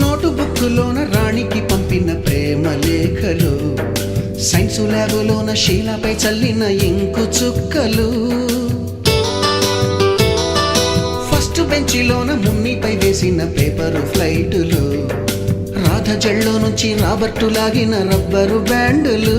Note బుక్కులోన రాణికి పంపిన ప్రేమ లేఖలు, సైన్సు ల్యాబులోన శీలపై చల్లిన ఇంకు చుక్కలు, ఫస్ట్ బెంచిలోన మున్నిపై వేసిన పేపరు ఫ్లైటులు, రాధ జల్లో నుంచి Robert లాగిన rubber బ్యాండులు,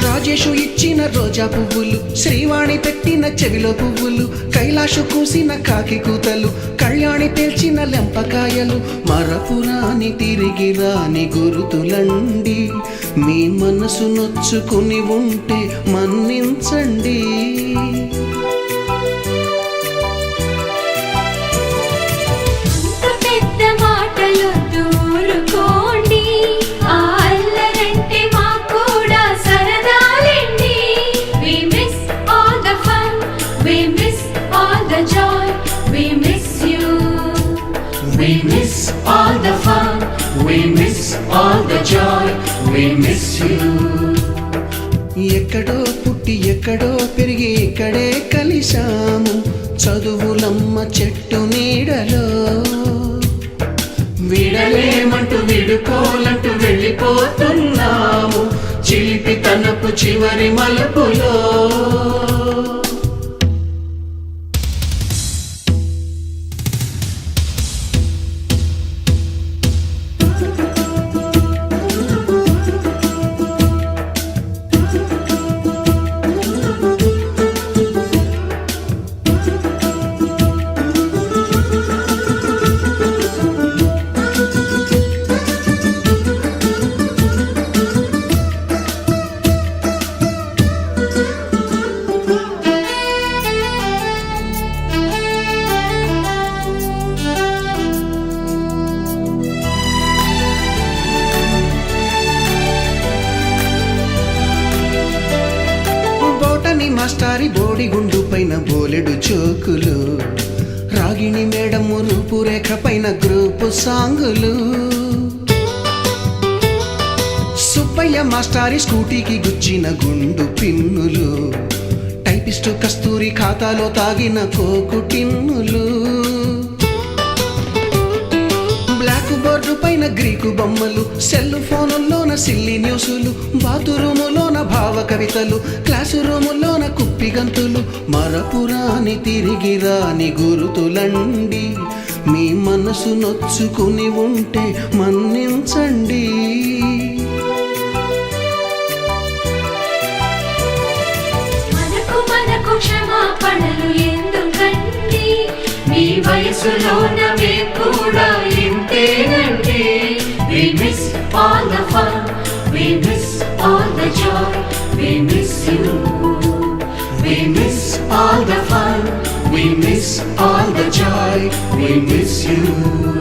Rajesh ఇచ్చిన రోజా పువ్వులు, శ్రీవాణి పెట్టిన చెవిలో పువ్వులు, కైలాషు కూసిన కాకి కూతలు, కళ్యాణి పేల్చిన లెంపకాయలు, మరపురాని తిరిగి రాని గురుతులండి. మీ మనసు నొచ్చుకుని ఉంటే మన్నించండి. పెద్ద మాటలు దూరుకోండి, ఆ అల్లరంటే మాకు కూడా సరదాలండి. We miss all the fun, we miss all the joy, we miss you. We miss all the fun, we miss all the joy, we miss you. ఎక్కడో పుట్టి ఎక్కడో పెరిగి ఇక్కడే కలిశాము చదువులమ్మ చెట్టు నీడలో. వీడలేమంటూ వీడుకోలంటూ వెళ్ళిపోతున్నాము చిలిపి తనపు చివరి మలుపులో. బోని మాస్టారి బోడిగుండు పైన బోలెడు చోకులు, రాగిణి మేడము రూపురేఖ పైన గ్రూపు సాంగులు, సుబ్బయ్య మాస్టారి స్కూటీకి గుచ్చిన గుండు పిన్నులు, టైపిస్టు కస్తూరి ఖాతాలో తాగిన కోకు టిన్నులు, బ్లాక్ బోర్డు పైన గ్రీకు బొమ్మలు, సెల్ ఫోనుల్లోన సిల్లి న్యూసులు, బాతురూములోన భావ కవితలు, క్లాసు రూములోన కుప్పి గంతులు, మరపురాని తిరిగి రాని గురుతులండి. మీ మనసు నొచ్చుకుని ఉంటే మన్నించండి. మనకు క్షమాపణలు ఎందుకండి, మీ వయసులోన మేము కూడా ఇంతేనండి. We miss all the fun, we miss all the joy, we miss you. We miss all the fun, we miss all the joy, we miss you.